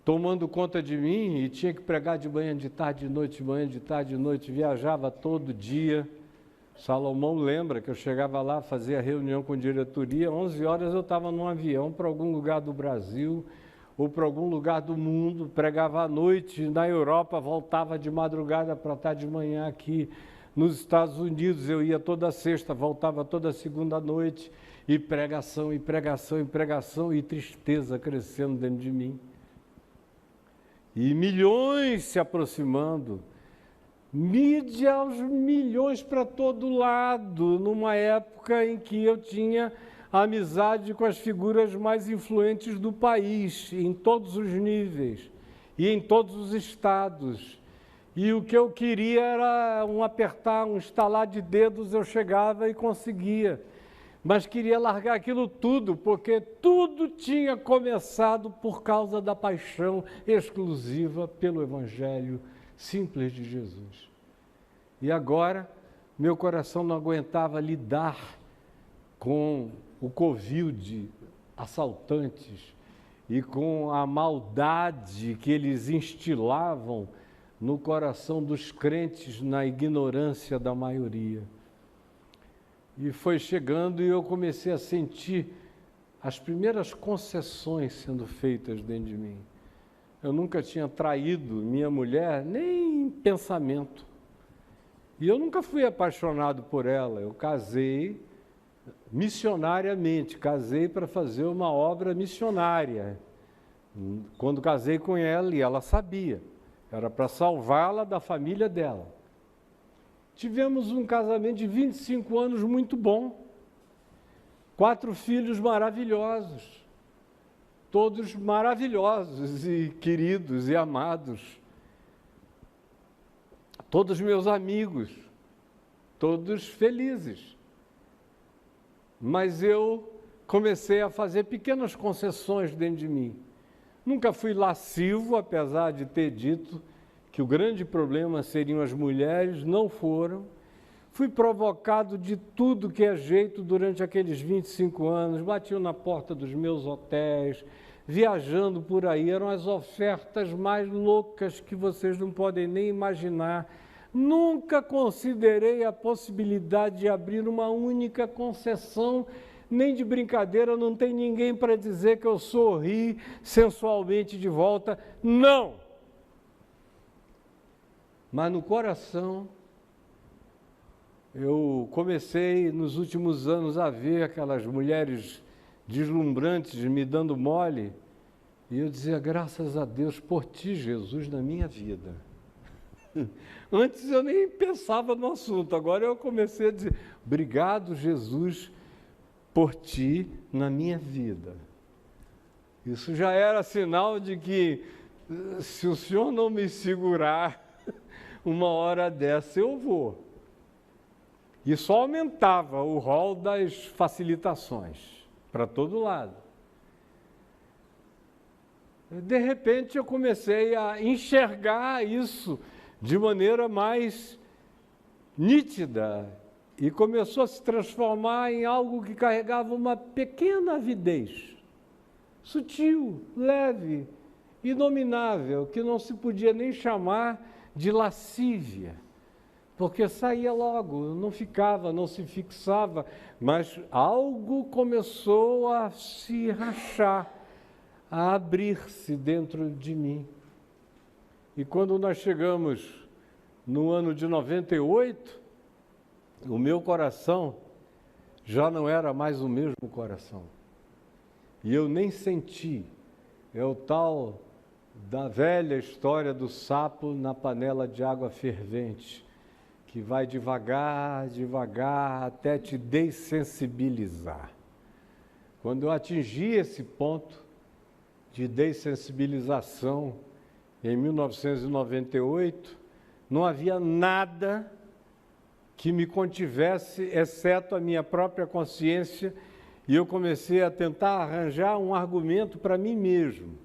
tomando conta de mim, e tinha que pregar de manhã, de tarde, de noite, de manhã, de tarde, de noite, viajava todo dia. Salomão lembra que eu chegava lá, fazia reunião com diretoria, 11 horas eu estava num avião para algum lugar do Brasil ou para algum lugar do mundo, pregava à noite na Europa, voltava de madrugada para estar de manhã aqui nos Estados Unidos, eu ia toda sexta, voltava toda segunda noite, e pregação, e pregação, e pregação, e tristeza crescendo dentro de mim. E milhões se aproximando, mídia aos milhões para todo lado, numa época em que eu tinha amizade com as figuras mais influentes do país, em todos os níveis e em todos os estados. E o que eu queria era um estalar de dedos, eu chegava e conseguia. Mas queria largar aquilo tudo, porque tudo tinha começado por causa da paixão exclusiva pelo Evangelho simples de Jesus. E agora, meu coração não aguentava lidar com o covil de assaltantes e com a maldade que eles instilavam no coração dos crentes na ignorância da maioria. E foi chegando e eu comecei a sentir as primeiras concessões sendo feitas dentro de mim. Eu nunca tinha traído minha mulher, nem em pensamento. E eu nunca fui apaixonado por ela. Eu casei missionariamente, casei para fazer uma obra missionária. Quando casei com ela, e ela sabia, era para salvá-la da família dela. Tivemos um casamento de 25 anos muito bom, 4 filhos maravilhosos, todos maravilhosos e queridos e amados, todos meus amigos, todos felizes. Mas eu comecei a fazer pequenas concessões dentro de mim. Nunca fui lascivo, apesar de ter dito que o grande problema seriam as mulheres, não foram. Fui provocado de tudo que é jeito durante aqueles 25 anos, batiam na porta dos meus hotéis, viajando por aí, eram as ofertas mais loucas que vocês não podem nem imaginar. Nunca considerei a possibilidade de abrir uma única concessão, nem de brincadeira, não tem ninguém para dizer que eu sorri sensualmente de volta, não! Mas no coração, eu comecei nos últimos anos a ver aquelas mulheres deslumbrantes me dando mole, e eu dizia, graças a Deus por ti, Jesus, na minha vida. Antes eu nem pensava no assunto, agora eu comecei a dizer, obrigado, Jesus, por ti na minha vida. Isso já era sinal de que, se o Senhor não me segurar, uma hora dessa eu vou. E só aumentava o rol das facilitações, para todo lado. De repente eu comecei a enxergar isso de maneira mais nítida e começou a se transformar em algo que carregava uma pequena avidez, sutil, leve, inominável, que não se podia nem chamar de lascívia, porque saía logo, não ficava, não se fixava, mas algo começou a se rachar, a abrir-se dentro de mim. E quando nós chegamos no ano de 98, o meu coração já não era mais o mesmo coração. E eu nem senti, é o tal da velha história do sapo na panela de água fervente, que vai devagar, devagar, até te dessensibilizar. Quando eu atingi esse ponto de dessensibilização, em 1998, não havia nada que me contivesse, exceto a minha própria consciência, e eu comecei a tentar arranjar um argumento para mim mesmo.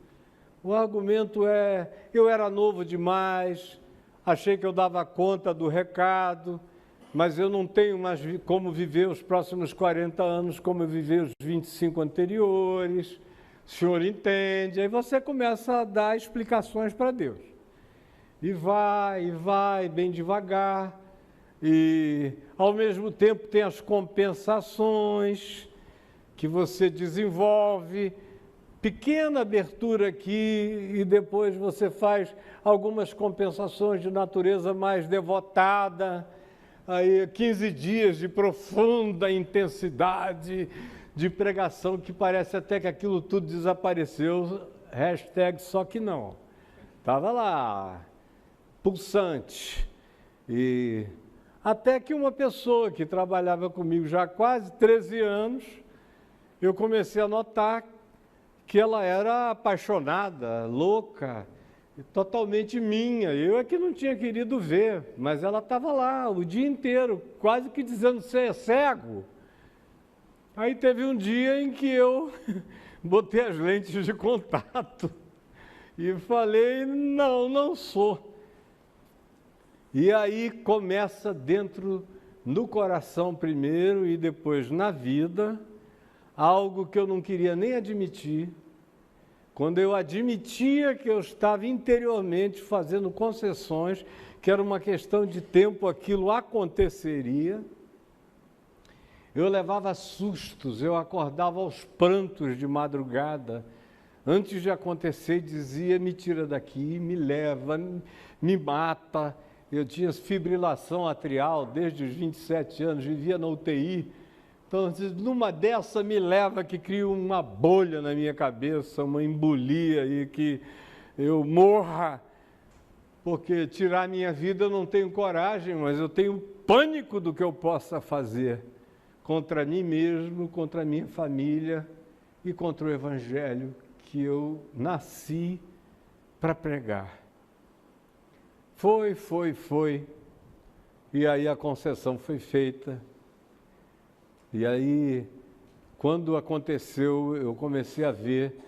O argumento é, eu era novo demais, achei que eu dava conta do recado, mas eu não tenho mais como viver os próximos 40 anos como eu vivi os 25 anteriores. O senhor entende? Aí você começa a dar explicações para Deus. E vai, bem devagar. E, ao mesmo tempo, tem as compensações que você desenvolve. Pequena abertura aqui e depois você faz algumas compensações de natureza mais devotada. Aí 15 dias de profunda intensidade de pregação, que parece até que aquilo tudo desapareceu, hashtag só que não. Estava lá, pulsante. E até que uma pessoa que trabalhava comigo já há quase 13 anos, eu comecei a notar que ela era apaixonada, louca, totalmente minha. Eu é que não tinha querido ver, mas ela estava lá o dia inteiro, quase que dizendo: você é cego. Aí teve um dia em que eu botei as lentes de contato e falei: não, não sou. E aí começa dentro, no coração primeiro e depois na vida, algo que eu não queria nem admitir. Quando eu admitia que eu estava interiormente fazendo concessões, que era uma questão de tempo, aquilo aconteceria, eu levava sustos, eu acordava aos prantos de madrugada. Antes de acontecer, dizia: me tira daqui, me leva, me mata. Eu tinha fibrilação atrial desde os 27 anos, vivia na UTI. Então, numa dessa me leva, que cria uma bolha na minha cabeça, uma embolia, e que eu morra, porque tirar a minha vida eu não tenho coragem, mas eu tenho pânico do que eu possa fazer contra mim mesmo, contra a minha família e contra o Evangelho que eu nasci para pregar. Foi. E aí a concessão foi feita. E aí, quando aconteceu, eu comecei a ver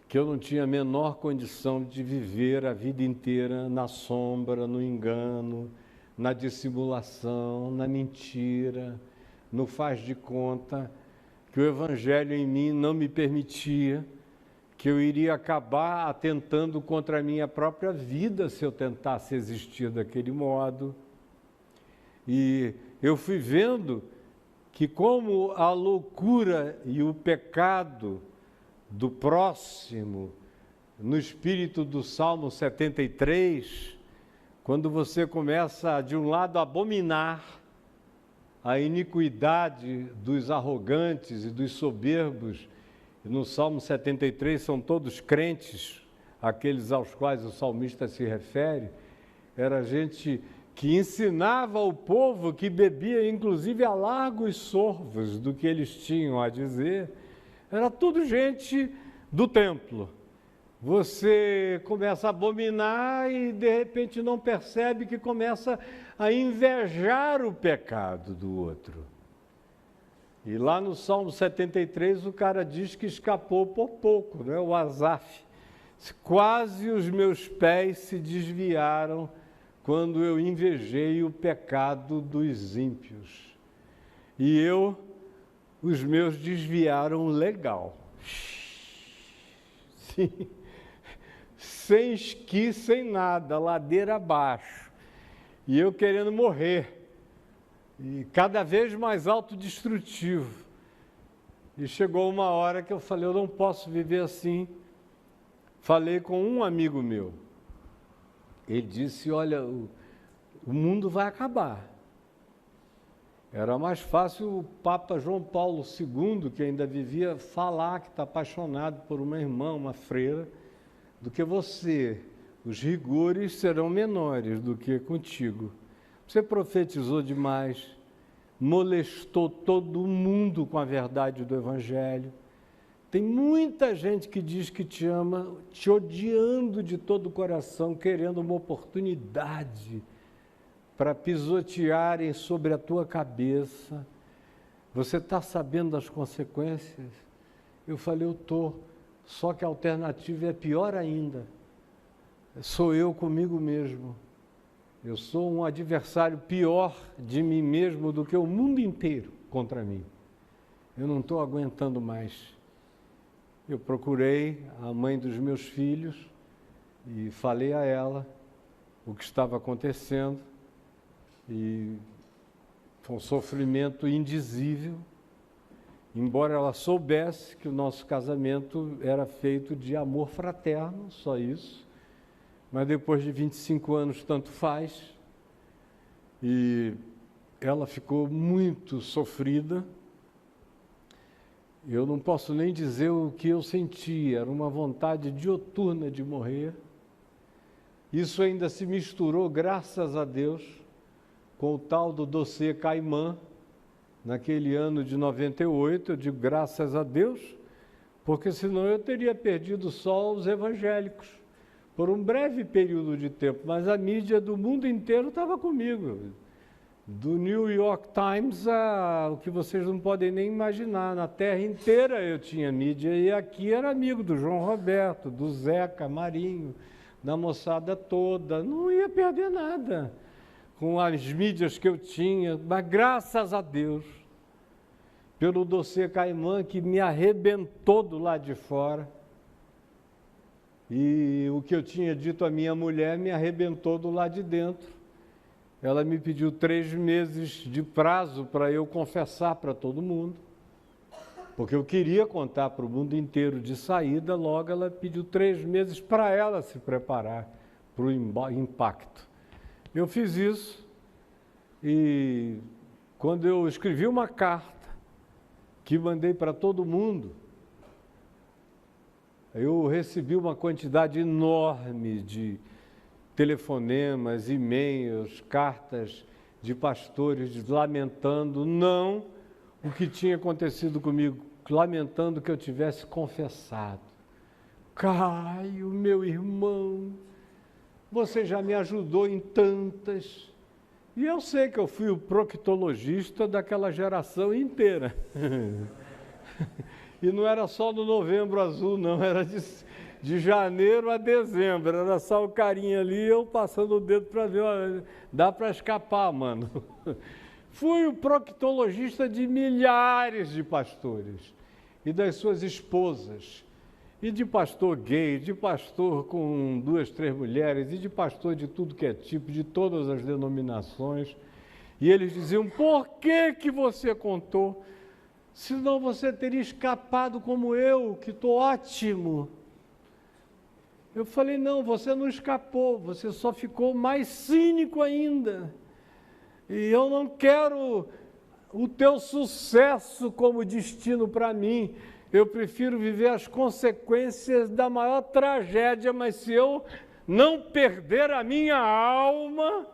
que eu não tinha a menor condição de viver a vida inteira na sombra, no engano, na dissimulação, na mentira, no faz de conta, que o Evangelho em mim não me permitia, que eu iria acabar atentando contra a minha própria vida se eu tentasse existir daquele modo. E eu fui vendo que, como a loucura e o pecado do próximo, no espírito do Salmo 73, quando você começa, de um lado, a abominar a iniquidade dos arrogantes e dos soberbos, e no Salmo 73 são todos crentes, aqueles aos quais o salmista se refere, era gente que ensinava ao povo, que bebia inclusive a largos sorvos do que eles tinham a dizer, era tudo gente do templo. Você começa a abominar e de repente não percebe que começa a invejar o pecado do outro. E lá no Salmo 73 o cara diz que escapou por pouco, né? O Asaf. Quase os meus pés se desviaram quando eu invejei o pecado dos ímpios. E os meus desviaram legal. Sim. Sem esqui, sem nada, ladeira abaixo. E eu querendo morrer. E cada vez mais autodestrutivo. E chegou uma hora que eu falei: eu não posso viver assim. Falei com um amigo meu. Ele disse: olha, o mundo vai acabar. Era mais fácil o Papa João Paulo II, que ainda vivia, falar que está apaixonado por uma irmã, uma freira, do que você. Os rigores serão menores do que contigo. Você profetizou demais, molestou todo mundo com a verdade do Evangelho. Tem muita gente que diz que te ama, te odiando de todo o coração, querendo uma oportunidade para pisotearem sobre a tua cabeça. Você está sabendo das consequências? Eu falei: eu estou, só que a alternativa é pior ainda. Sou eu comigo mesmo. Eu sou um adversário pior de mim mesmo do que o mundo inteiro contra mim. Eu não estou aguentando mais. Eu procurei a mãe dos meus filhos e falei a ela o que estava acontecendo. E foi um sofrimento indizível, embora ela soubesse que o nosso casamento era feito de amor fraterno, só isso. Mas depois de 25 anos, tanto faz. E ela ficou muito sofrida. Eu não posso nem dizer o que eu sentia, era uma vontade dioturna de morrer. Isso ainda se misturou, graças a Deus, com o tal do dossiê Caimã, naquele ano de 98, eu digo graças a Deus, porque senão eu teria perdido só os evangélicos, por um breve período de tempo, mas a mídia do mundo inteiro estava comigo. Do New York Times o que vocês não podem nem imaginar, na terra inteira eu tinha mídia, e aqui era amigo do João Roberto, do Zeca, Marinho, da moçada toda, não ia perder nada com as mídias que eu tinha, mas graças a Deus, pelo dossiê Caimã, que me arrebentou do lado de fora, e o que eu tinha dito à minha mulher me arrebentou do lado de dentro. Ela me pediu 3 meses de prazo para eu confessar para todo mundo, porque eu queria contar para o mundo inteiro de saída, logo ela pediu 3 meses para ela se preparar para o impacto. Eu fiz isso e quando eu escrevi uma carta que mandei para todo mundo, eu recebi uma quantidade enorme de telefonemas, e-mails, cartas de pastores lamentando não o que tinha acontecido comigo, lamentando que eu tivesse confessado. Caio, meu irmão, você já me ajudou em tantas. E eu sei que eu fui o proctologista daquela geração inteira. E não era só no Novembro Azul, não, era de janeiro a dezembro, era só o carinha ali, eu passando o dedo para ver, ó, dá para escapar, mano. Fui o proctologista de milhares de pastores e das suas esposas, e de pastor gay, de pastor com 2, 3 mulheres, e de pastor de tudo que é tipo, de todas as denominações. E eles diziam, por que você contou? Senão você teria escapado como eu, que estou ótimo. Eu falei, não, você não escapou, você só ficou mais cínico ainda. E eu não quero o teu sucesso como destino para mim. Eu prefiro viver as consequências da maior tragédia, mas se eu não perder a minha alma,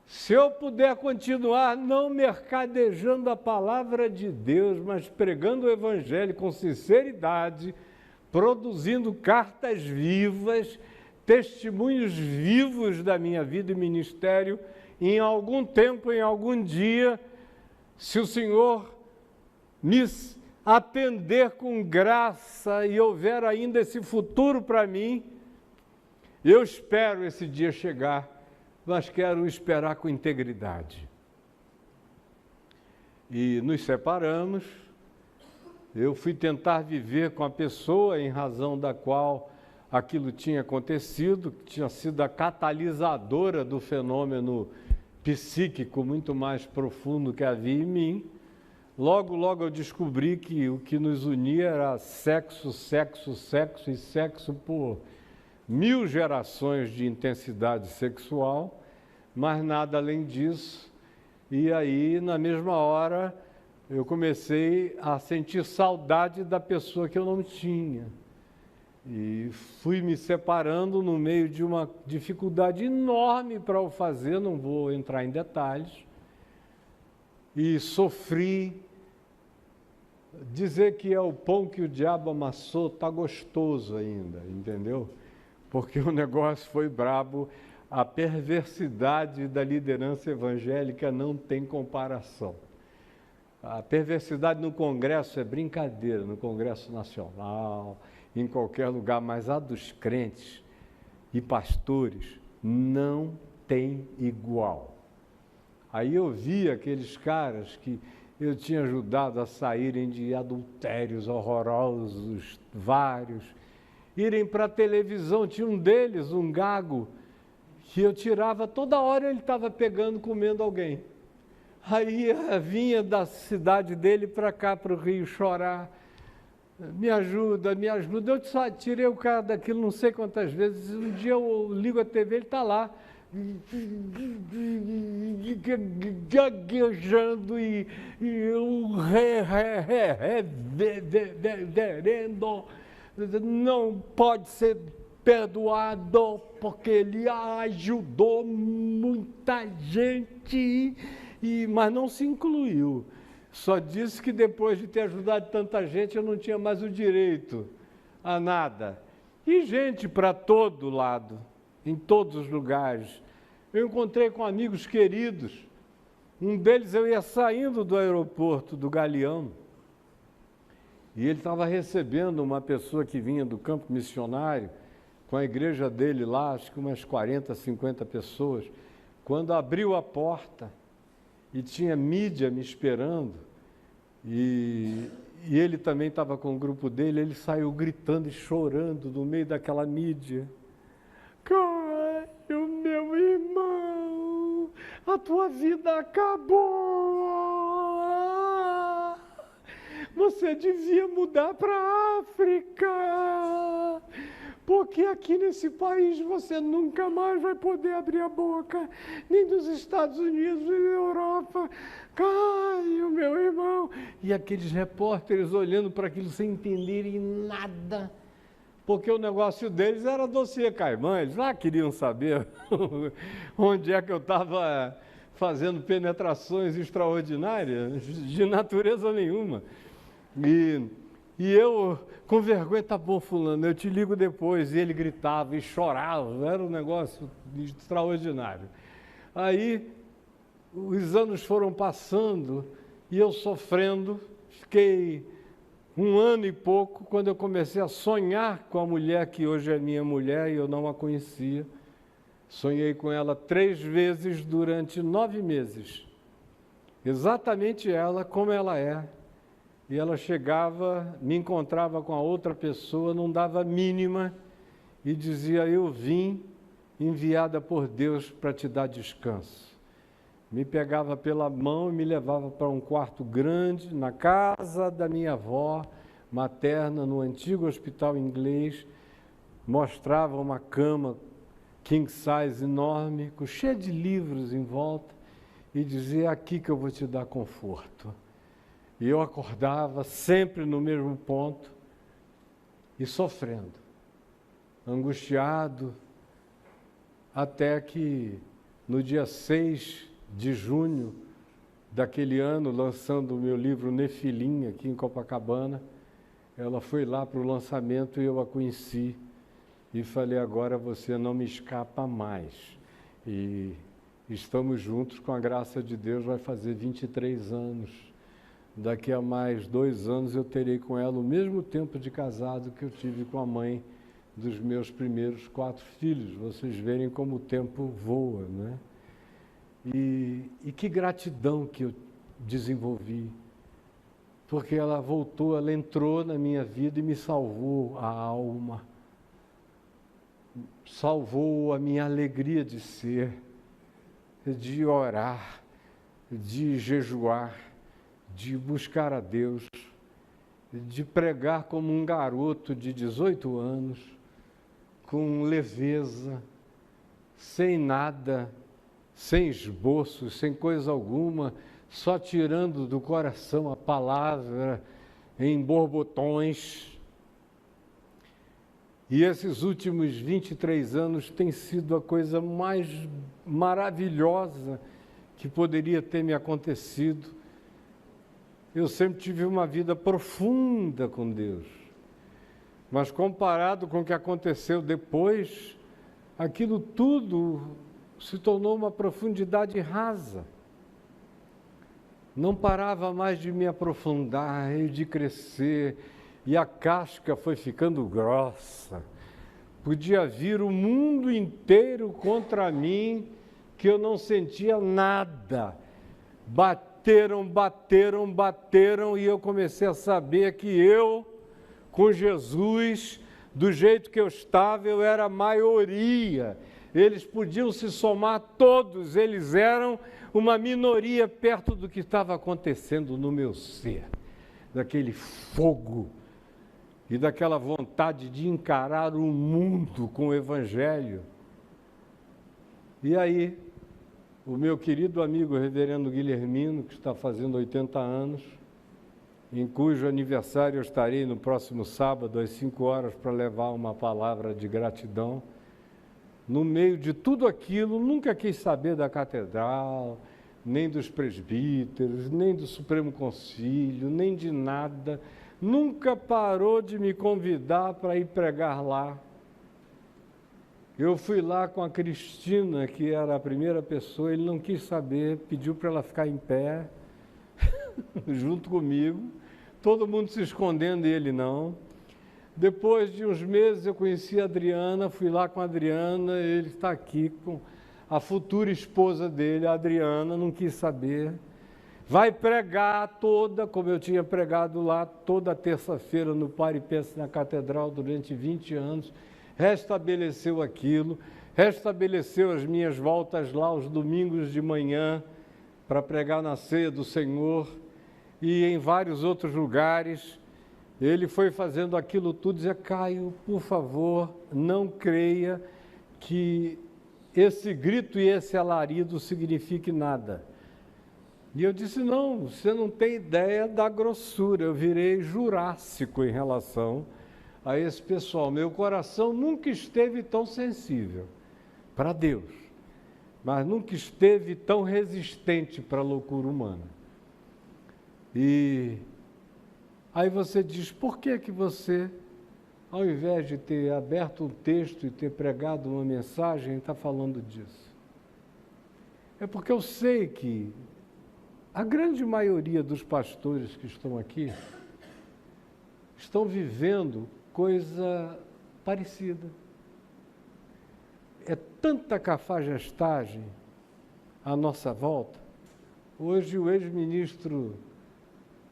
se eu puder continuar não mercadejando a palavra de Deus, mas pregando o Evangelho com sinceridade, produzindo cartas vivas, testemunhos vivos da minha vida e ministério, em algum tempo, em algum dia, se o Senhor me atender com graça e houver ainda esse futuro para mim, eu espero esse dia chegar, mas quero esperar com integridade. E nos separamos, eu fui tentar viver com a pessoa em razão da qual aquilo tinha acontecido, que tinha sido a catalisadora do fenômeno psíquico muito mais profundo que havia em mim. Logo eu descobri que o que nos unia era sexo, sexo, sexo e sexo por 1000 gerações de intensidade sexual, mas nada além disso. E aí, na mesma hora, eu comecei a sentir saudade da pessoa que eu não tinha. E fui me separando no meio de uma dificuldade enorme para o fazer, não vou entrar em detalhes. E sofri. Dizer que é o pão que o diabo amassou está gostoso ainda, entendeu? Porque o negócio foi brabo, a perversidade da liderança evangélica não tem comparação. A perversidade no Congresso é brincadeira, no Congresso Nacional, em qualquer lugar, mas a dos crentes e pastores não tem igual. Aí eu vi aqueles caras que eu tinha ajudado a saírem de adultérios horrorosos, vários, irem para a televisão. Tinha um deles, um gago, que eu tirava, toda hora ele estava pegando, comendo alguém. Aí vinha da cidade dele para cá, para o Rio, chorar. Me ajuda, me ajuda. Eu tirei o cara daquilo não sei quantas vezes. Um dia eu ligo a TV, ele está lá, gaguejando e o reverendo não pode ser perdoado porque ele ajudou muita gente, mas não se incluiu. Só disse que depois de ter ajudado tanta gente, eu não tinha mais o direito a nada. E gente para todo lado, em todos os lugares. Eu encontrei com amigos queridos. Um deles eu ia saindo do aeroporto do Galeão e ele estava recebendo uma pessoa que vinha do campo missionário, com a igreja dele lá, acho que umas 40, 50 pessoas. Quando abriu a porta e tinha mídia me esperando, e ele também estava com o grupo dele, ele saiu gritando e chorando no meio daquela mídia. Caio, meu irmão, a tua vida acabou. Você devia mudar para a África, porque aqui nesse país você nunca mais vai poder abrir a boca, nem dos Estados Unidos, nem da Europa. Caio, meu irmão. E aqueles repórteres olhando para aquilo sem entenderem nada, porque o negócio deles era dossiê Caimã, eles lá queriam saber onde é que eu estava fazendo penetrações extraordinárias, de natureza nenhuma. E eu, com vergonha, tá bom, fulano, eu te ligo depois. E ele gritava e chorava, era um negócio extraordinário. Aí, os anos foram passando e eu sofrendo, fiquei 1 ano e pouco, quando eu comecei a sonhar com a mulher que hoje é minha mulher e eu não a conhecia. Sonhei com ela 3 vezes durante 9 meses. Exatamente ela, como ela é. E ela chegava, me encontrava com a outra pessoa, não dava mínima, e dizia: eu vim enviada por Deus para te dar descanso. Me pegava pela mão e me levava para um quarto grande, na casa da minha avó materna, no antigo hospital inglês, mostrava uma cama king size enorme, cheia de livros em volta, e dizia: é aqui que eu vou te dar conforto. E eu acordava sempre no mesmo ponto e sofrendo, angustiado, até que no dia 6 de junho daquele ano, lançando o meu livro Nefilim, aqui em Copacabana, ela foi lá para o lançamento e eu a conheci e falei: agora você não me escapa mais. E estamos juntos, com a graça de Deus, vai fazer 23 anos. Daqui a mais 2 anos eu terei com ela o mesmo tempo de casado que eu tive com a mãe dos meus primeiros 4 filhos. Vocês verem como o tempo voa, né? E que gratidão que eu desenvolvi, porque ela voltou, ela entrou na minha vida e me salvou a alma, salvou a minha alegria de ser, de orar, de jejuar, de buscar a Deus, de pregar como um garoto de 18 anos, com leveza, sem nada, sem esboço, sem coisa alguma, só tirando do coração a palavra em borbotões. E esses últimos 23 anos têm sido a coisa mais maravilhosa que poderia ter me acontecido. Eu sempre tive uma vida profunda com Deus, mas comparado com o que aconteceu depois, aquilo tudo se tornou uma profundidade rasa. Não parava mais de me aprofundar e de crescer, e a casca foi ficando grossa. Podia vir o mundo inteiro contra mim, que eu não sentia nada. Bateram, e eu comecei a saber que eu, com Jesus, do jeito que eu estava, eu era a maioria. Eles podiam se somar todos, eles eram uma minoria perto do que estava acontecendo no meu ser, daquele fogo e daquela vontade de encarar o mundo com o Evangelho. E aí, o meu querido amigo reverendo Guilhermino, que está fazendo 80 anos, em cujo aniversário eu estarei no próximo sábado, às 5 horas, para levar uma palavra de gratidão. No meio de tudo aquilo, nunca quis saber da catedral, nem dos presbíteros, nem do Supremo Concílio, nem de nada. Nunca parou de me convidar para ir pregar lá. Eu fui lá com a Cristina, que era a primeira pessoa, ele não quis saber, pediu para ela ficar em pé, junto comigo, todo mundo se escondendo e ele não. Depois de uns meses eu conheci a Adriana, fui lá com a Adriana, ele está aqui com a futura esposa dele, a Adriana, não quis saber. Vai pregar toda, como eu tinha pregado lá, toda terça-feira no Pare e Pense na Catedral durante 20 anos, restabeleceu aquilo, restabeleceu as minhas voltas lá aos domingos de manhã para pregar na ceia do Senhor e em vários outros lugares. Ele foi fazendo aquilo tudo, dizia: Caio, por favor, não creia que esse grito e esse alarido signifique nada. E eu disse: não, você não tem ideia da grossura, eu virei jurássico em relação a esse pessoal. Meu coração nunca esteve tão sensível para Deus, mas nunca esteve tão resistente para a loucura humana. E aí você diz: por que você, ao invés de ter aberto um texto e ter pregado uma mensagem, está falando disso? É porque eu sei que a grande maioria dos pastores que estão aqui estão vivendo coisa parecida. É tanta cafajestagem à nossa volta. Hoje o ex-ministro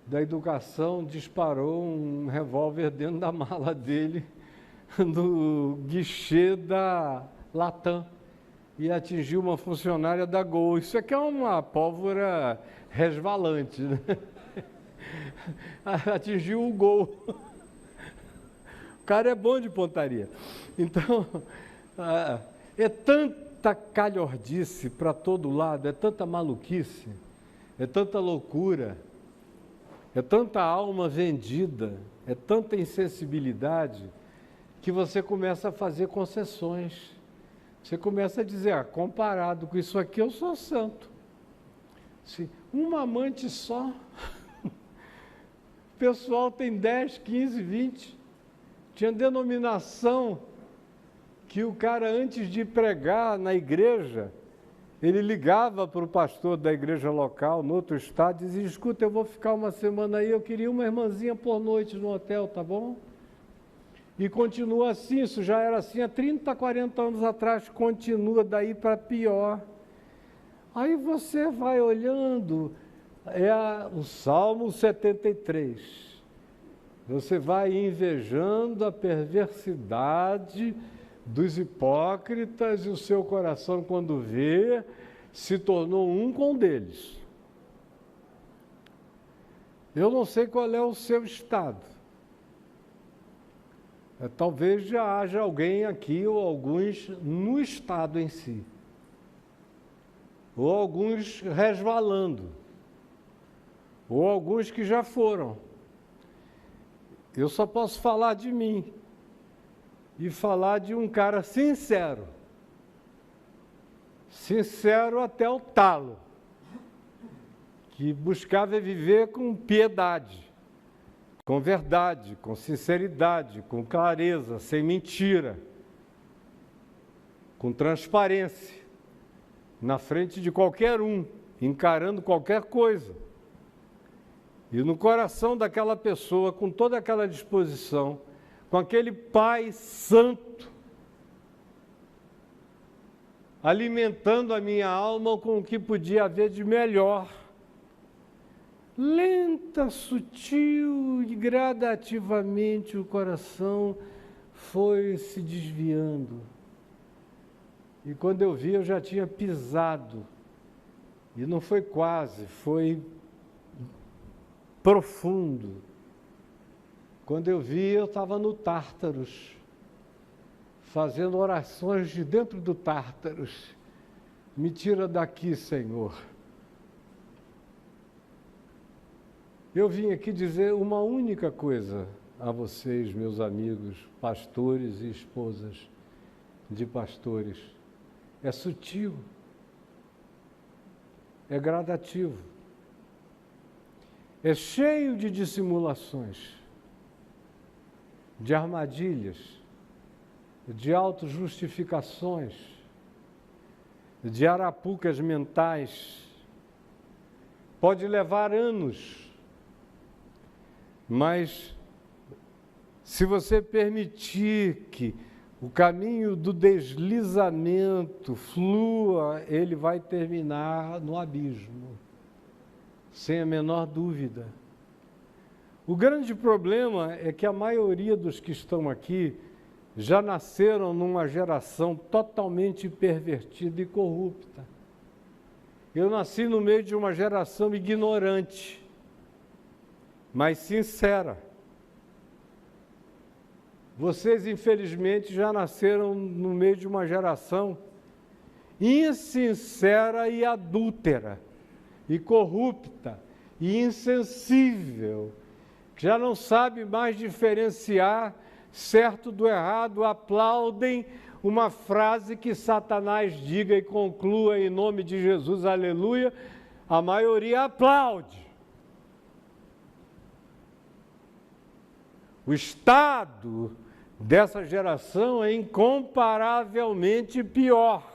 da Educação disparou um revólver dentro da mala dele, no guichê da Latam, e atingiu uma funcionária da Gol. Isso aqui é uma pólvora resvalante, né? Atingiu o Gol. O cara é bom de pontaria. Então, é tanta calhordice para todo lado, é tanta maluquice, é tanta loucura, é tanta alma vendida, é tanta insensibilidade, que você começa a fazer concessões. Você começa a dizer: comparado com isso aqui, eu sou santo. Se uma amante só, o pessoal tem 10, 15, 20. Tinha denominação que o cara, antes de pregar na igreja, ele ligava para o pastor da igreja local, no outro estado, e dizia: escuta, eu vou ficar uma semana aí, eu queria uma irmãzinha por noite no hotel, tá bom? E continua assim, isso já era assim há 30, 40 anos atrás, continua daí para pior. Aí você vai olhando, o Salmo 73, você vai invejando a perversidade dos hipócritas e o seu coração, quando vê, se tornou um com deles. Eu não sei qual é o seu estado. Talvez já haja alguém aqui, ou alguns no estado em si, ou alguns resvalando, ou alguns que já foram. Eu só posso falar de mim e falar de um cara sincero, sincero até o talo, que buscava viver com piedade, com verdade, com sinceridade, com clareza, sem mentira, com transparência, na frente de qualquer um, encarando qualquer coisa. E no coração daquela pessoa, com toda aquela disposição, com aquele Pai Santo, alimentando a minha alma com o que podia haver de melhor. Lenta, sutil e gradativamente o coração foi se desviando. E quando eu vi, eu já tinha pisado. E não foi quase, foi profundo. Quando eu vi, eu estava no Tártaros, fazendo orações de dentro do Tártaros. Me tira daqui, Senhor. Eu vim aqui dizer uma única coisa a vocês, meus amigos, pastores e esposas de pastores. É sutil, é gradativo, é cheio de dissimulações, de armadilhas, de autojustificações, de arapucas mentais. Pode levar anos, mas se você permitir que o caminho do deslizamento flua, ele vai terminar no abismo, sem a menor dúvida. O grande problema é que a maioria dos que estão aqui já nasceram numa geração totalmente pervertida e corrupta. Eu nasci no meio de uma geração ignorante, mas sincera. Vocês, infelizmente, já nasceram no meio de uma geração insincera e adúltera, e corrupta, e insensível, que já não sabe mais diferenciar certo do errado, aplaudem uma frase que Satanás diga e conclua em nome de Jesus, aleluia, a maioria aplaude. O estado dessa geração é incomparavelmente pior.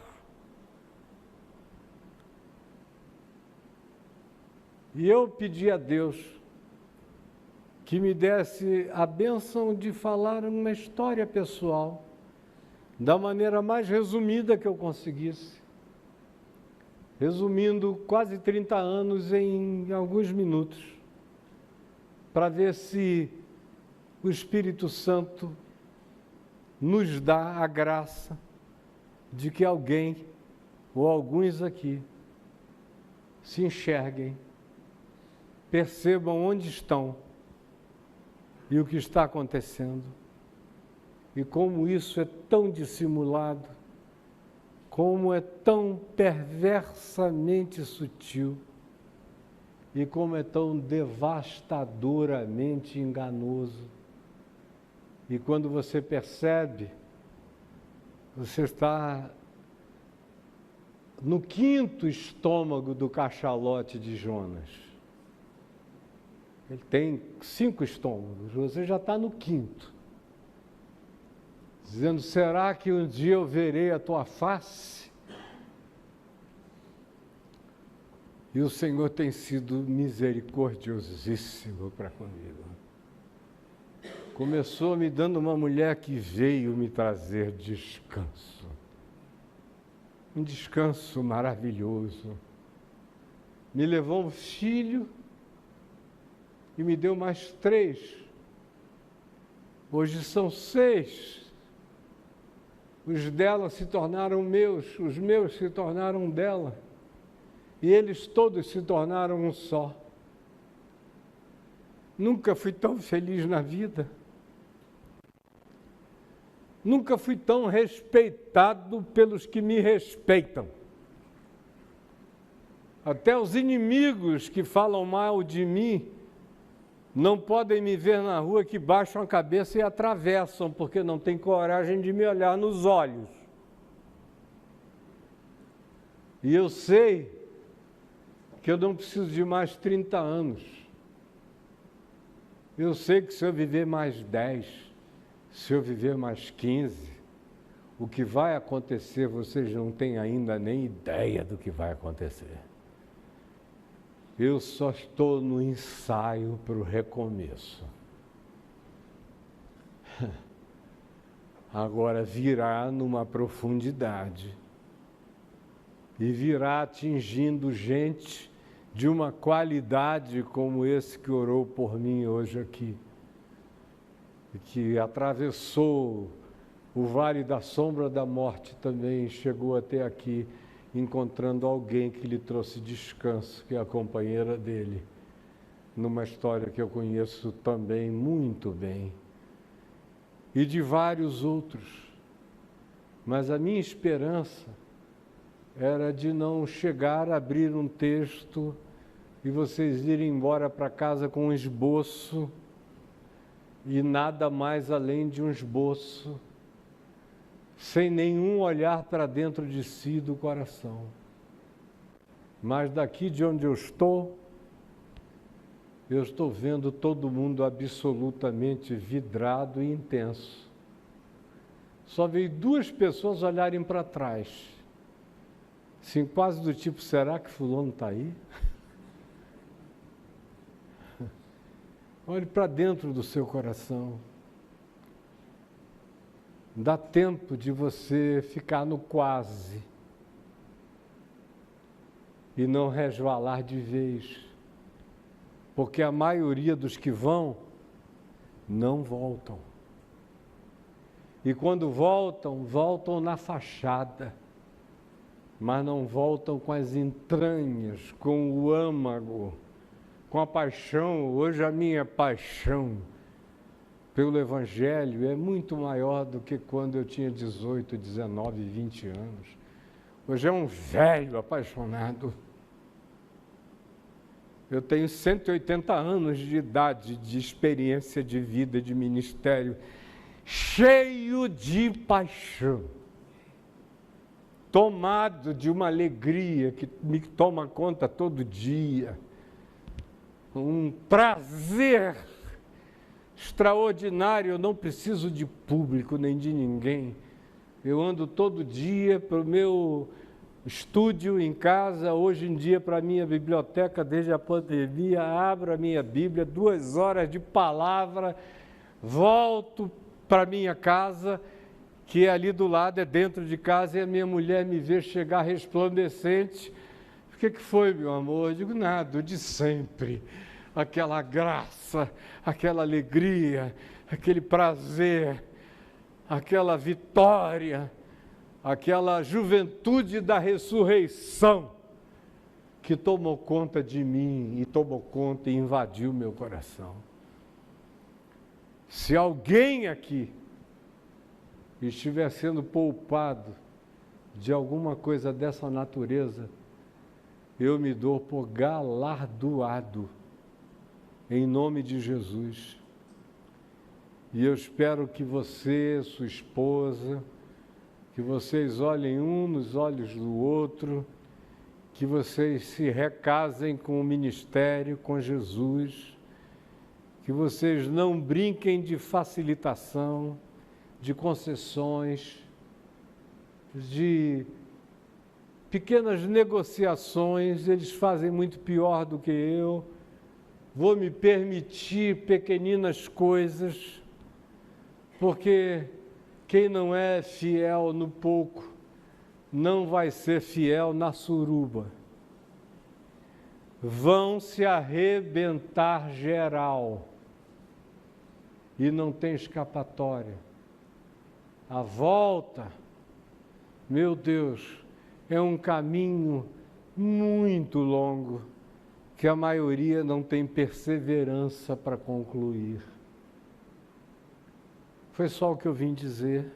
E eu pedi a Deus que me desse a bênção de falar uma história pessoal, da maneira mais resumida que eu conseguisse, resumindo quase 30 anos em alguns minutos, para ver se o Espírito Santo nos dá a graça de que alguém ou alguns aqui se enxerguem, percebam onde estão e o que está acontecendo, e como isso é tão dissimulado, como é tão perversamente sutil, e como é tão devastadoramente enganoso. E quando você percebe, você está no quinto estômago do cachalote de Jonas. Ele tem 5 estômagos, você já está no quinto. Dizendo, será que um dia eu verei a tua face? E o Senhor tem sido misericordiosíssimo para comigo. Começou me dando uma mulher que veio me trazer descanso. Um descanso maravilhoso. Me levou um filho e me deu mais 3. Hoje são 6. Os dela se tornaram meus, os meus se tornaram dela. E eles todos se tornaram um só. Nunca fui tão feliz na vida. Nunca fui tão respeitado pelos que me respeitam. Até os inimigos que falam mal de mim não podem me ver na rua, que baixam a cabeça e atravessam, porque não têm coragem de me olhar nos olhos. E eu sei que eu não preciso de mais 30 anos. Eu sei que se eu viver mais 10, se eu viver mais 15, o que vai acontecer, vocês não têm ainda nem ideia do que vai acontecer. Eu só estou no ensaio para o recomeço. Agora virá numa profundidade e virá atingindo gente de uma qualidade como esse que orou por mim hoje aqui, e que atravessou o vale da sombra da morte também, chegou até aqui, encontrando alguém que lhe trouxe descanso, que é a companheira dele, numa história que eu conheço também muito bem, e de vários outros. Mas a minha esperança era de não chegar a abrir um texto e vocês irem embora para casa com um esboço e nada mais além de um esboço, sem nenhum olhar para dentro de si do coração. Mas daqui de onde eu estou vendo todo mundo absolutamente vidrado e intenso. Só veio 2 pessoas olharem para trás. Assim, quase do tipo, será que fulano está aí? Olhe para dentro do seu coração. Dá tempo de você ficar no quase e não resvalar de vez, porque a maioria dos que vão, não voltam. E quando voltam, voltam na fachada, mas não voltam com as entranhas, com o âmago, com a paixão. Hoje a minha paixão pelo Evangelho é muito maior do que quando eu tinha 18, 19, 20 anos. Hoje é um velho apaixonado. Eu tenho 180 anos de idade, de experiência de vida, de ministério, cheio de paixão, tomado de uma alegria que me toma conta todo dia, um prazer extraordinário. Eu não preciso de público nem de ninguém. Eu ando todo dia para o meu estúdio em casa, hoje em dia para a minha biblioteca, desde a pandemia, abro a minha Bíblia, 2 horas de palavra, volto para a minha casa, que é ali do lado, é dentro de casa, e a minha mulher me vê chegar resplandecente. O que foi, meu amor? Eu digo, nada, o de sempre. Aquela graça, aquela alegria, aquele prazer, aquela vitória, aquela juventude da ressurreição que tomou conta de mim e tomou conta e invadiu meu coração. Se alguém aqui estiver sendo poupado de alguma coisa dessa natureza, eu me dou por galardoado, em nome de Jesus. E eu espero que você, sua esposa, que vocês olhem um nos olhos do outro, que vocês se recasem com o ministério, com Jesus, que vocês não brinquem de facilitação, de concessões, de pequenas negociações. Eles fazem muito pior do que eu. Vou me permitir pequeninas coisas, porque quem não é fiel no pouco, não vai ser fiel na suruba. Vão se arrebentar geral e não tem escapatória. A volta, meu Deus, é um caminho muito longo, que a maioria não tem perseverança para concluir. Foi só o que eu vim dizer.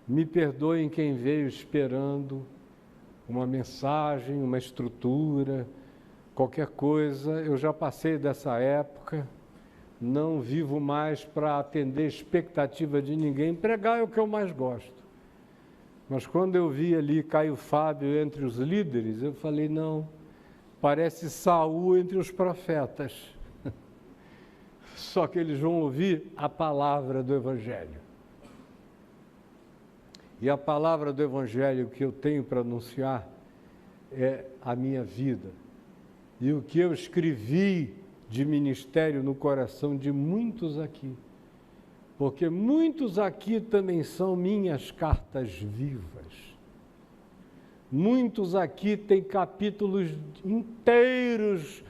Me perdoem quem veio esperando uma mensagem, uma estrutura, qualquer coisa. Eu já passei dessa época, não vivo mais para atender expectativa de ninguém. Pregar é o que eu mais gosto. Mas quando eu vi ali Caio Fábio entre os líderes, eu falei, não, parece Saul entre os profetas. Só que eles vão ouvir a palavra do Evangelho. E a palavra do Evangelho que eu tenho para anunciar é a minha vida. E o que eu escrevi de ministério no coração de muitos aqui. Porque muitos aqui também são minhas cartas vivas. Muitos aqui têm capítulos inteiros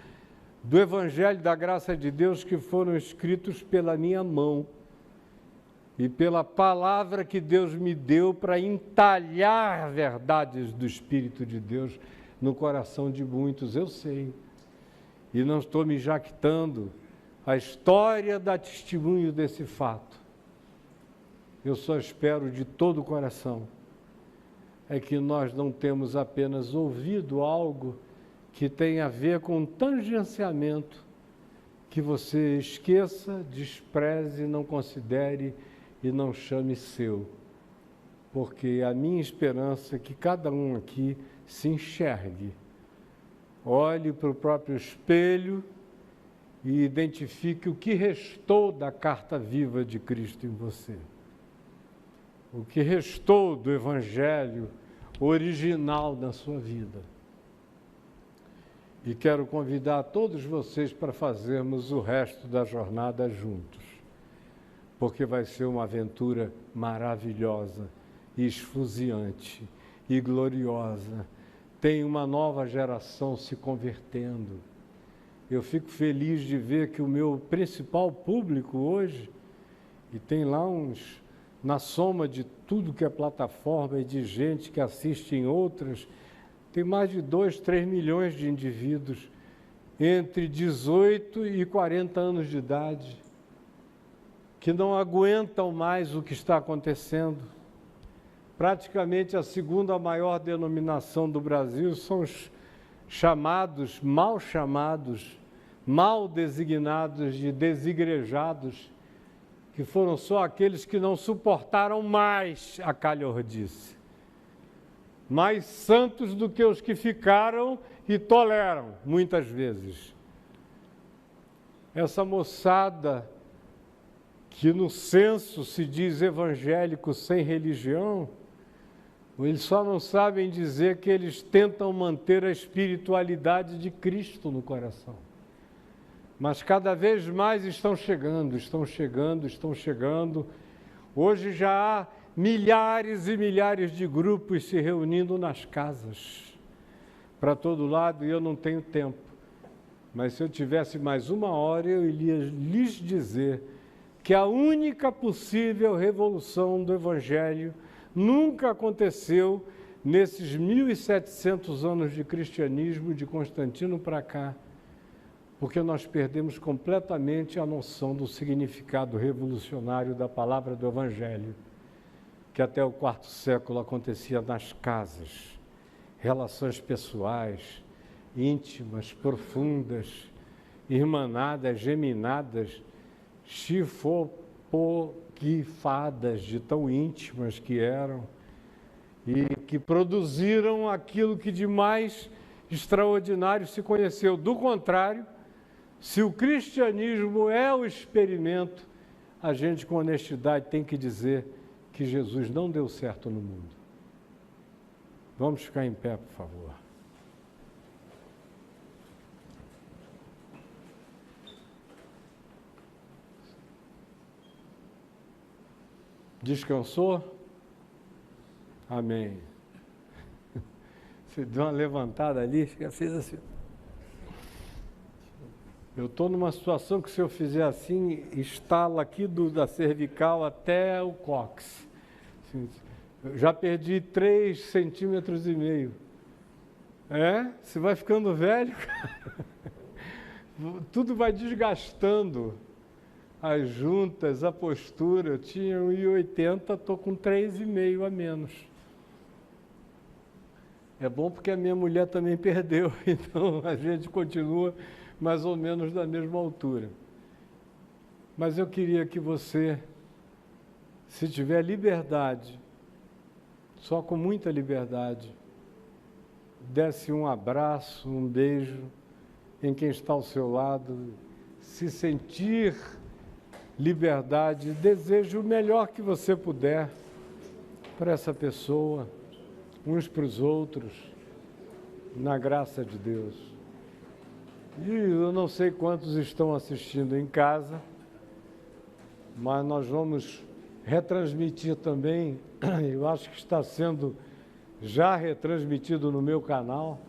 do Evangelho da Graça de Deus que foram escritos pela minha mão e pela palavra que Deus me deu para entalhar verdades do Espírito de Deus no coração de muitos, eu sei. E não estou me jactando, a história dá testemunho desse fato. Eu só espero de todo o coração é que nós não temos apenas ouvido algo que tem a ver com um tangenciamento que você esqueça, despreze, não considere e não chame seu. Porque a minha esperança é que cada um aqui se enxergue, olhe para o próprio espelho e identifique o que restou da carta viva de Cristo em você. O que restou do Evangelho original na sua vida. E quero convidar todos vocês para fazermos o resto da jornada juntos, porque vai ser uma aventura maravilhosa, esfuziante e gloriosa. Tem uma nova geração se convertendo. Eu fico feliz de ver que o meu principal público hoje, e tem lá na soma de tudo que é plataforma e de gente que assiste em outras, tem mais de 2, 3 milhões de indivíduos entre 18 e 40 anos de idade, que não aguentam mais o que está acontecendo. Praticamente a segunda maior denominação do Brasil são os chamados, mal designados de desigrejados, que foram só aqueles que não suportaram mais a calhordice. Mais santos do que os que ficaram e toleram, muitas vezes. Essa moçada que no censo se diz evangélico sem religião, eles só não sabem dizer que eles tentam manter a espiritualidade de Cristo no coração. Mas cada vez mais estão chegando. Hoje já há milhares e milhares de grupos se reunindo nas casas, para todo lado, e eu não tenho tempo. Mas se eu tivesse mais 1 hora, eu iria lhes dizer que a única possível revolução do Evangelho nunca aconteceu nesses 1.700 anos de cristianismo, de Constantino para cá, porque nós perdemos completamente a noção do significado revolucionário da palavra do Evangelho, que até o IV século acontecia nas casas, relações pessoais, íntimas, profundas, irmanadas, geminadas, chifopoquifadas de tão íntimas que eram, e que produziram aquilo que de mais extraordinário se conheceu. Do contrário, se o cristianismo é o experimento, a gente com honestidade tem que dizer que Jesus não deu certo no mundo. Vamos ficar em pé, por favor. Descansou? Amém. Você deu uma levantada ali, fez assim. Eu estou numa situação que se eu fizer assim, estala aqui da cervical até o cóccix. Eu já perdi 3,5 centímetros. Você vai ficando velho, cara. Tudo vai desgastando. As juntas, a postura. Eu tinha 1,80, estou com 3,5 a menos. É bom porque a minha mulher também perdeu, então a gente continua mais ou menos da mesma altura. Mas eu queria que você, se tiver liberdade, só com muita liberdade, desse um abraço, um beijo em quem está ao seu lado, se sentir liberdade, deseje o melhor que você puder para essa pessoa, uns para os outros, na graça de Deus. E eu não sei quantos estão assistindo em casa, mas nós vamos retransmitir também, eu acho que está sendo já retransmitido no meu canal,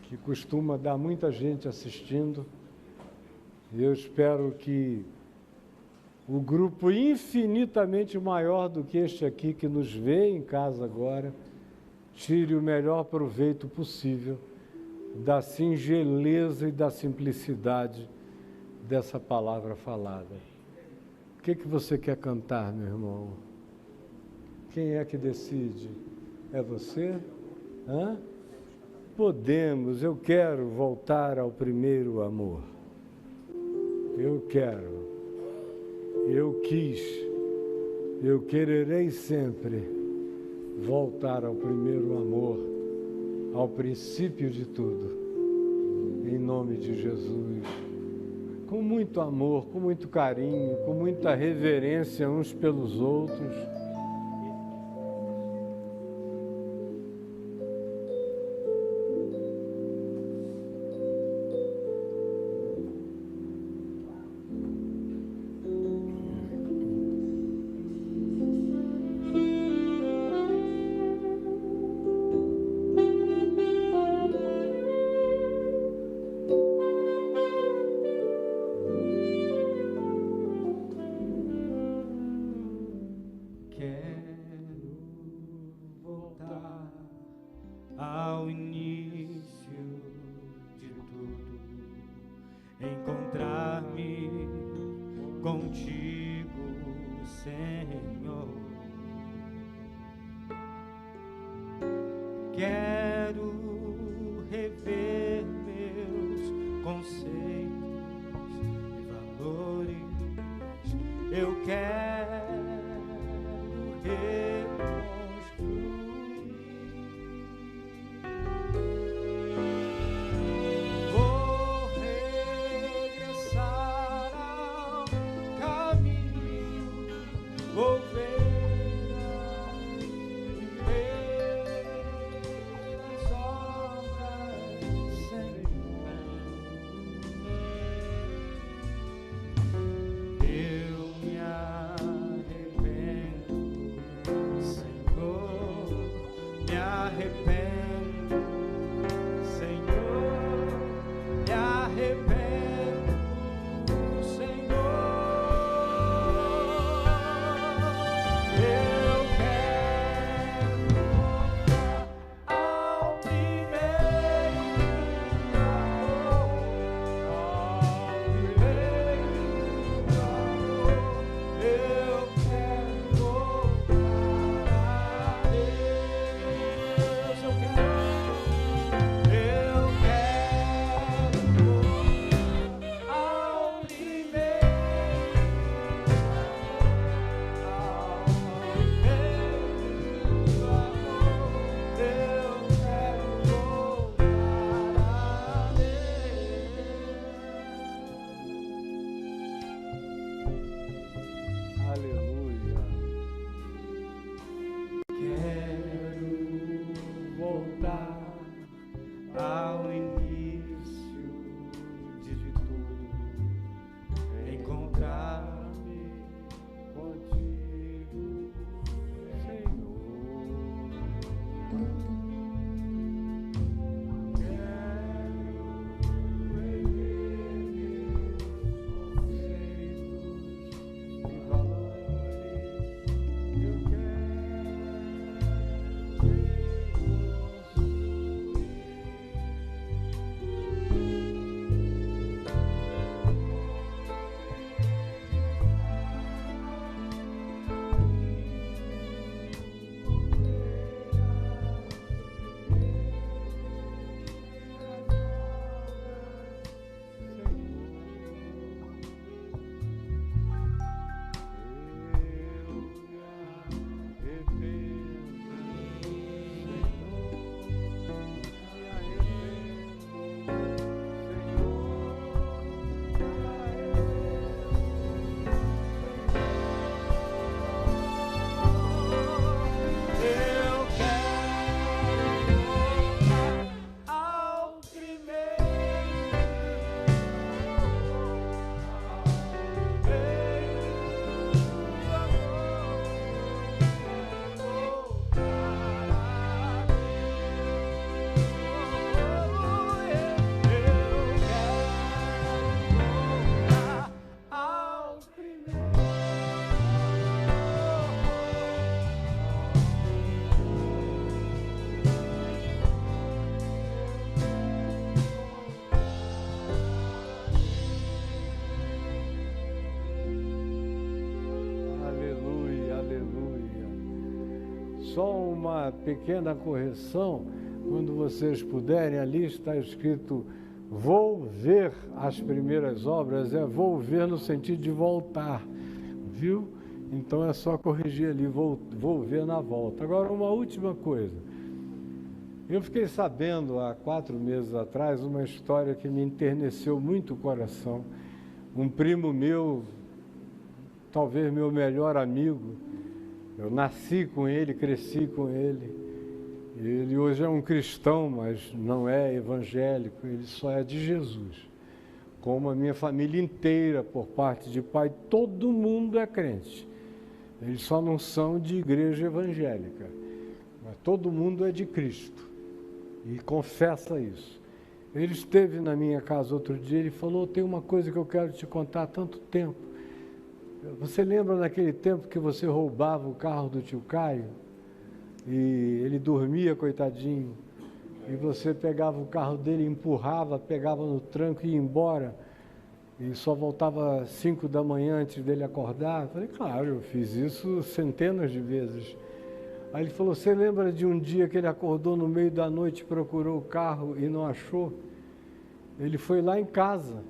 que costuma dar muita gente assistindo, e eu espero que o grupo infinitamente maior do que este aqui, que nos vê em casa agora, tire o melhor proveito possível da singeleza e da simplicidade dessa palavra falada. O que você quer cantar, meu irmão? Quem é que decide? É você? Hã? Podemos, eu quero voltar ao primeiro amor. Eu quero, eu quis, eu quererei sempre voltar ao primeiro amor, ao princípio de tudo, em nome de Jesus. Com muito amor, com muito carinho, com muita reverência uns pelos outros. Ao início de tudo, encontrar-me contigo, Senhor. Quero rever meus conceitos e valores. Eu quero só uma pequena correção, quando vocês puderem, ali está escrito vou ver as primeiras obras, vou ver no sentido de voltar, viu? Então é só corrigir ali, vou ver na volta. Agora, uma última coisa. Eu fiquei sabendo, há 4 meses atrás, uma história que me enterneceu muito o coração. Um primo meu, talvez meu melhor amigo, eu nasci com ele, cresci com ele. Ele hoje é um cristão, mas não é evangélico, ele só é de Jesus. Como a minha família inteira, por parte de pai, todo mundo é crente. Eles só não são de igreja evangélica, mas todo mundo é de Cristo e confessa isso. Ele esteve na minha casa outro dia, ele falou, tem uma coisa que eu quero te contar há tanto tempo. Você lembra naquele tempo que você roubava o carro do tio Caio? E ele dormia, coitadinho, e você pegava o carro dele, empurrava, pegava no tranco e ia embora, e só voltava às 5 da manhã antes dele acordar? Eu falei, claro, eu fiz isso centenas de vezes. Aí ele falou, você lembra de um dia que ele acordou no meio da noite, procurou o carro e não achou? Ele foi lá em casa,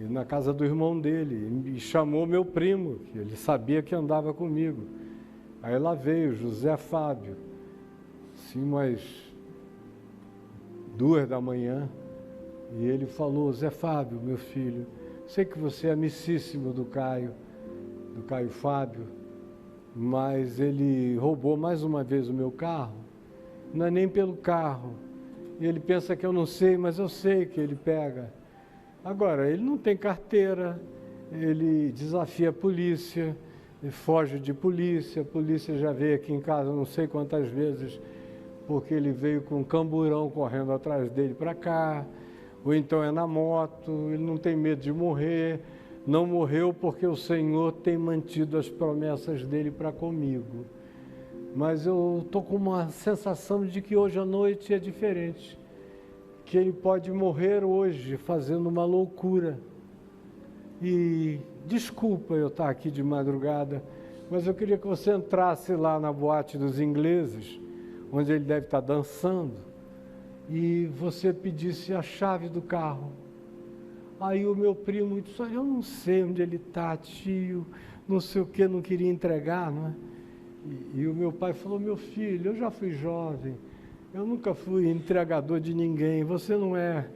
na casa do irmão dele, e chamou meu primo, que ele sabia que andava comigo. Aí lá veio José Fábio, assim, umas 2 da manhã, e ele falou, Zé Fábio, meu filho, sei que você é amicíssimo do Caio Fábio, mas ele roubou mais uma vez o meu carro, não é nem pelo carro, e ele pensa que eu não sei, mas eu sei que ele pega. Agora, ele não tem carteira, ele desafia a polícia, ele foge de polícia, a polícia já veio aqui em casa não sei quantas vezes, porque ele veio com um camburão correndo atrás dele para cá, ou então é na moto, ele não tem medo de morrer, não morreu porque o Senhor tem mantido as promessas dele para comigo. Mas eu estou com uma sensação de que hoje à noite é diferente, que ele pode morrer hoje fazendo uma loucura. E desculpa eu estar aqui de madrugada, mas eu queria que você entrasse lá na boate dos ingleses, onde ele deve estar dançando, e você pedisse a chave do carro. Aí o meu primo disse, eu não sei onde ele está, tio, não sei o que, não queria entregar, não é? E o meu pai falou, meu filho, eu já fui jovem, eu nunca fui entregador de ninguém, você não é,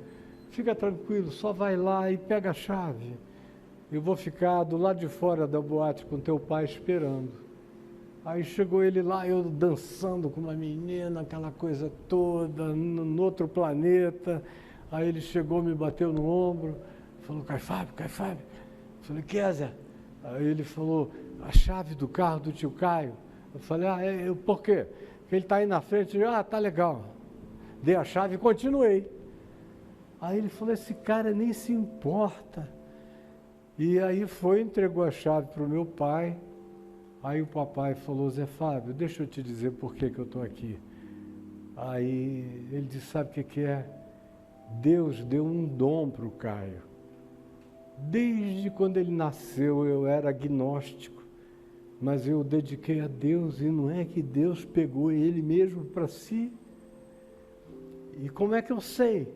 fica tranquilo, só vai lá e pega a chave. Eu vou ficar do lado de fora da boate com teu pai esperando. Aí chegou ele lá, eu dançando com uma menina, aquela coisa toda, no outro planeta. Aí ele chegou, me bateu no ombro, falou, Caio Fábio. Eu falei, que é, Zé? Aí ele falou, a chave do carro do tio Caio. Eu falei, por quê? Porque ele está aí na frente. Tá legal. Dei a chave e continuei. Aí ele falou, esse cara nem se importa. E aí entregou a chave para o meu pai. Aí o papai falou, Zé Fábio, deixa eu te dizer por que eu estou aqui. Aí ele disse, sabe o que é? Deus deu um dom para o Caio. Desde quando ele nasceu eu era agnóstico, mas eu dediquei a Deus, e não é que Deus pegou ele mesmo para si. E como é que eu sei?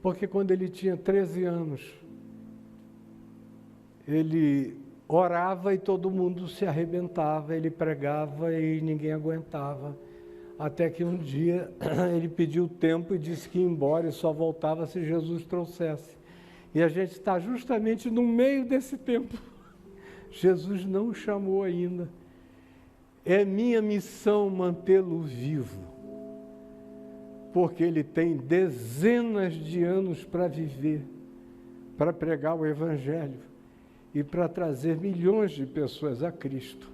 Porque quando ele tinha 13 anos, ele orava e todo mundo se arrebentava, ele pregava e ninguém aguentava. Até que um dia ele pediu tempo e disse que ia embora e só voltava se Jesus trouxesse. E a gente está justamente no meio desse tempo. Jesus não o chamou ainda. É minha missão mantê-lo vivo, porque ele tem dezenas de anos para viver, para pregar o Evangelho e para trazer milhões de pessoas a Cristo.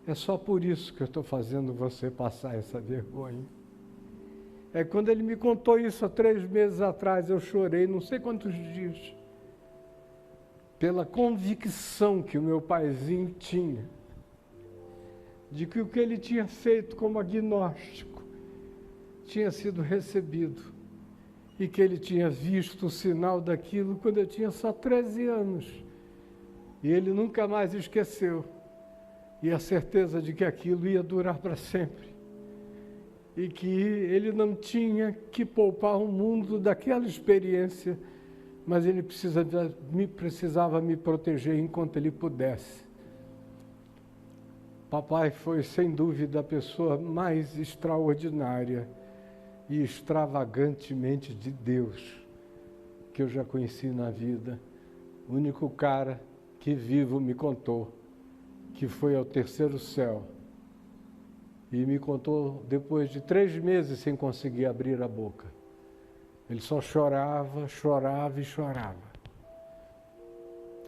É só por isso que eu estou fazendo você passar essa vergonha. Quando ele me contou isso há 3 meses atrás, eu chorei não sei quantos dias, pela convicção que o meu paizinho tinha, de que o que ele tinha feito como agnóstico tinha sido recebido, e que ele tinha visto o sinal daquilo quando eu tinha só 13 anos. E ele nunca mais esqueceu. e a certeza de que aquilo ia durar para sempre. E que ele não tinha que poupar o mundo daquela experiência, mas ele precisava me proteger enquanto ele pudesse. Papai foi, sem dúvida, a pessoa mais extraordinária e extravagantemente de Deus que eu já conheci na vida. O único cara que vivo me contou que foi ao terceiro céu. E me contou depois de 3 meses sem conseguir abrir a boca. Ele só chorava, chorava e chorava.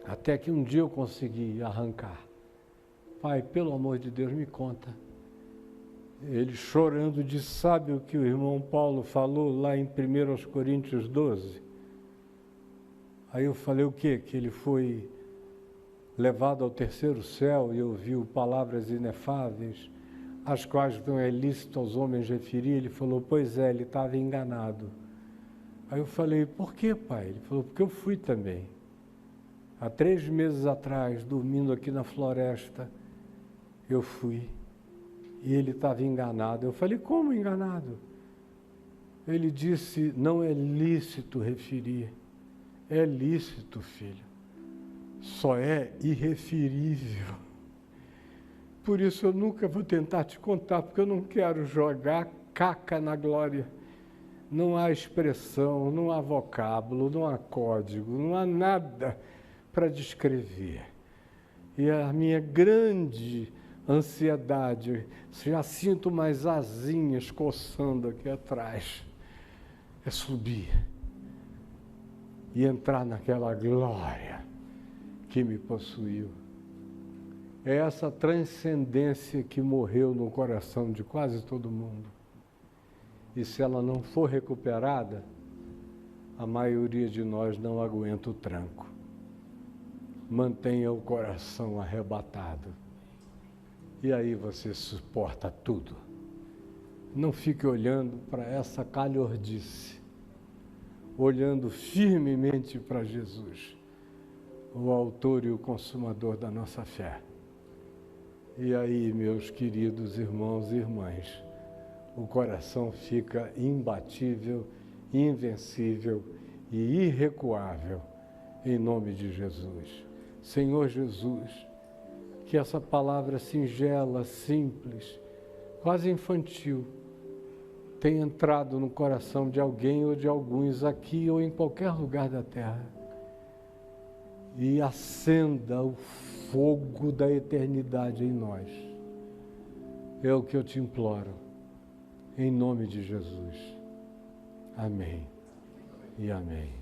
Até que um dia eu consegui arrancar. Pai, pelo amor de Deus, me conta. Ele chorando disse, sabe o que o irmão Paulo falou lá em 1 Coríntios 12? Aí eu falei o quê? Que ele foi levado ao terceiro céu e ouviu palavras inefáveis, as quais não é lícito aos homens referir. Ele falou, pois é, ele estava enganado. Aí eu falei, por quê, pai? Ele falou, porque eu fui também. Há 3 meses atrás, dormindo aqui na floresta, eu fui. E ele estava enganado. Eu falei, como enganado? Ele disse, não é lícito referir. É lícito, filho. Só é irreferível. Por isso eu nunca vou tentar te contar, porque eu não quero jogar caca na glória. Não há expressão, não há vocábulo, não há código, não há nada para descrever. E a minha grande ansiedade, já sinto umas asinhas coçando aqui atrás, é subir e entrar naquela glória que me possuiu. É essa transcendência que morreu no coração de quase todo mundo. E se ela não for recuperada, a maioria de nós não aguenta o tranco. Mantenha o coração arrebatado. E aí você suporta tudo. Não fique olhando para essa calhordice. Olhando firmemente para Jesus, o autor e o consumador da nossa fé. E aí, meus queridos irmãos e irmãs, o coração fica imbatível, invencível e irrecuável, em nome de Jesus. Senhor Jesus, que essa palavra singela, simples, quase infantil, tenha entrado no coração de alguém ou de alguns aqui ou em qualquer lugar da terra e acenda o fogo da eternidade em nós. É o que eu te imploro, em nome de Jesus. Amém e amém.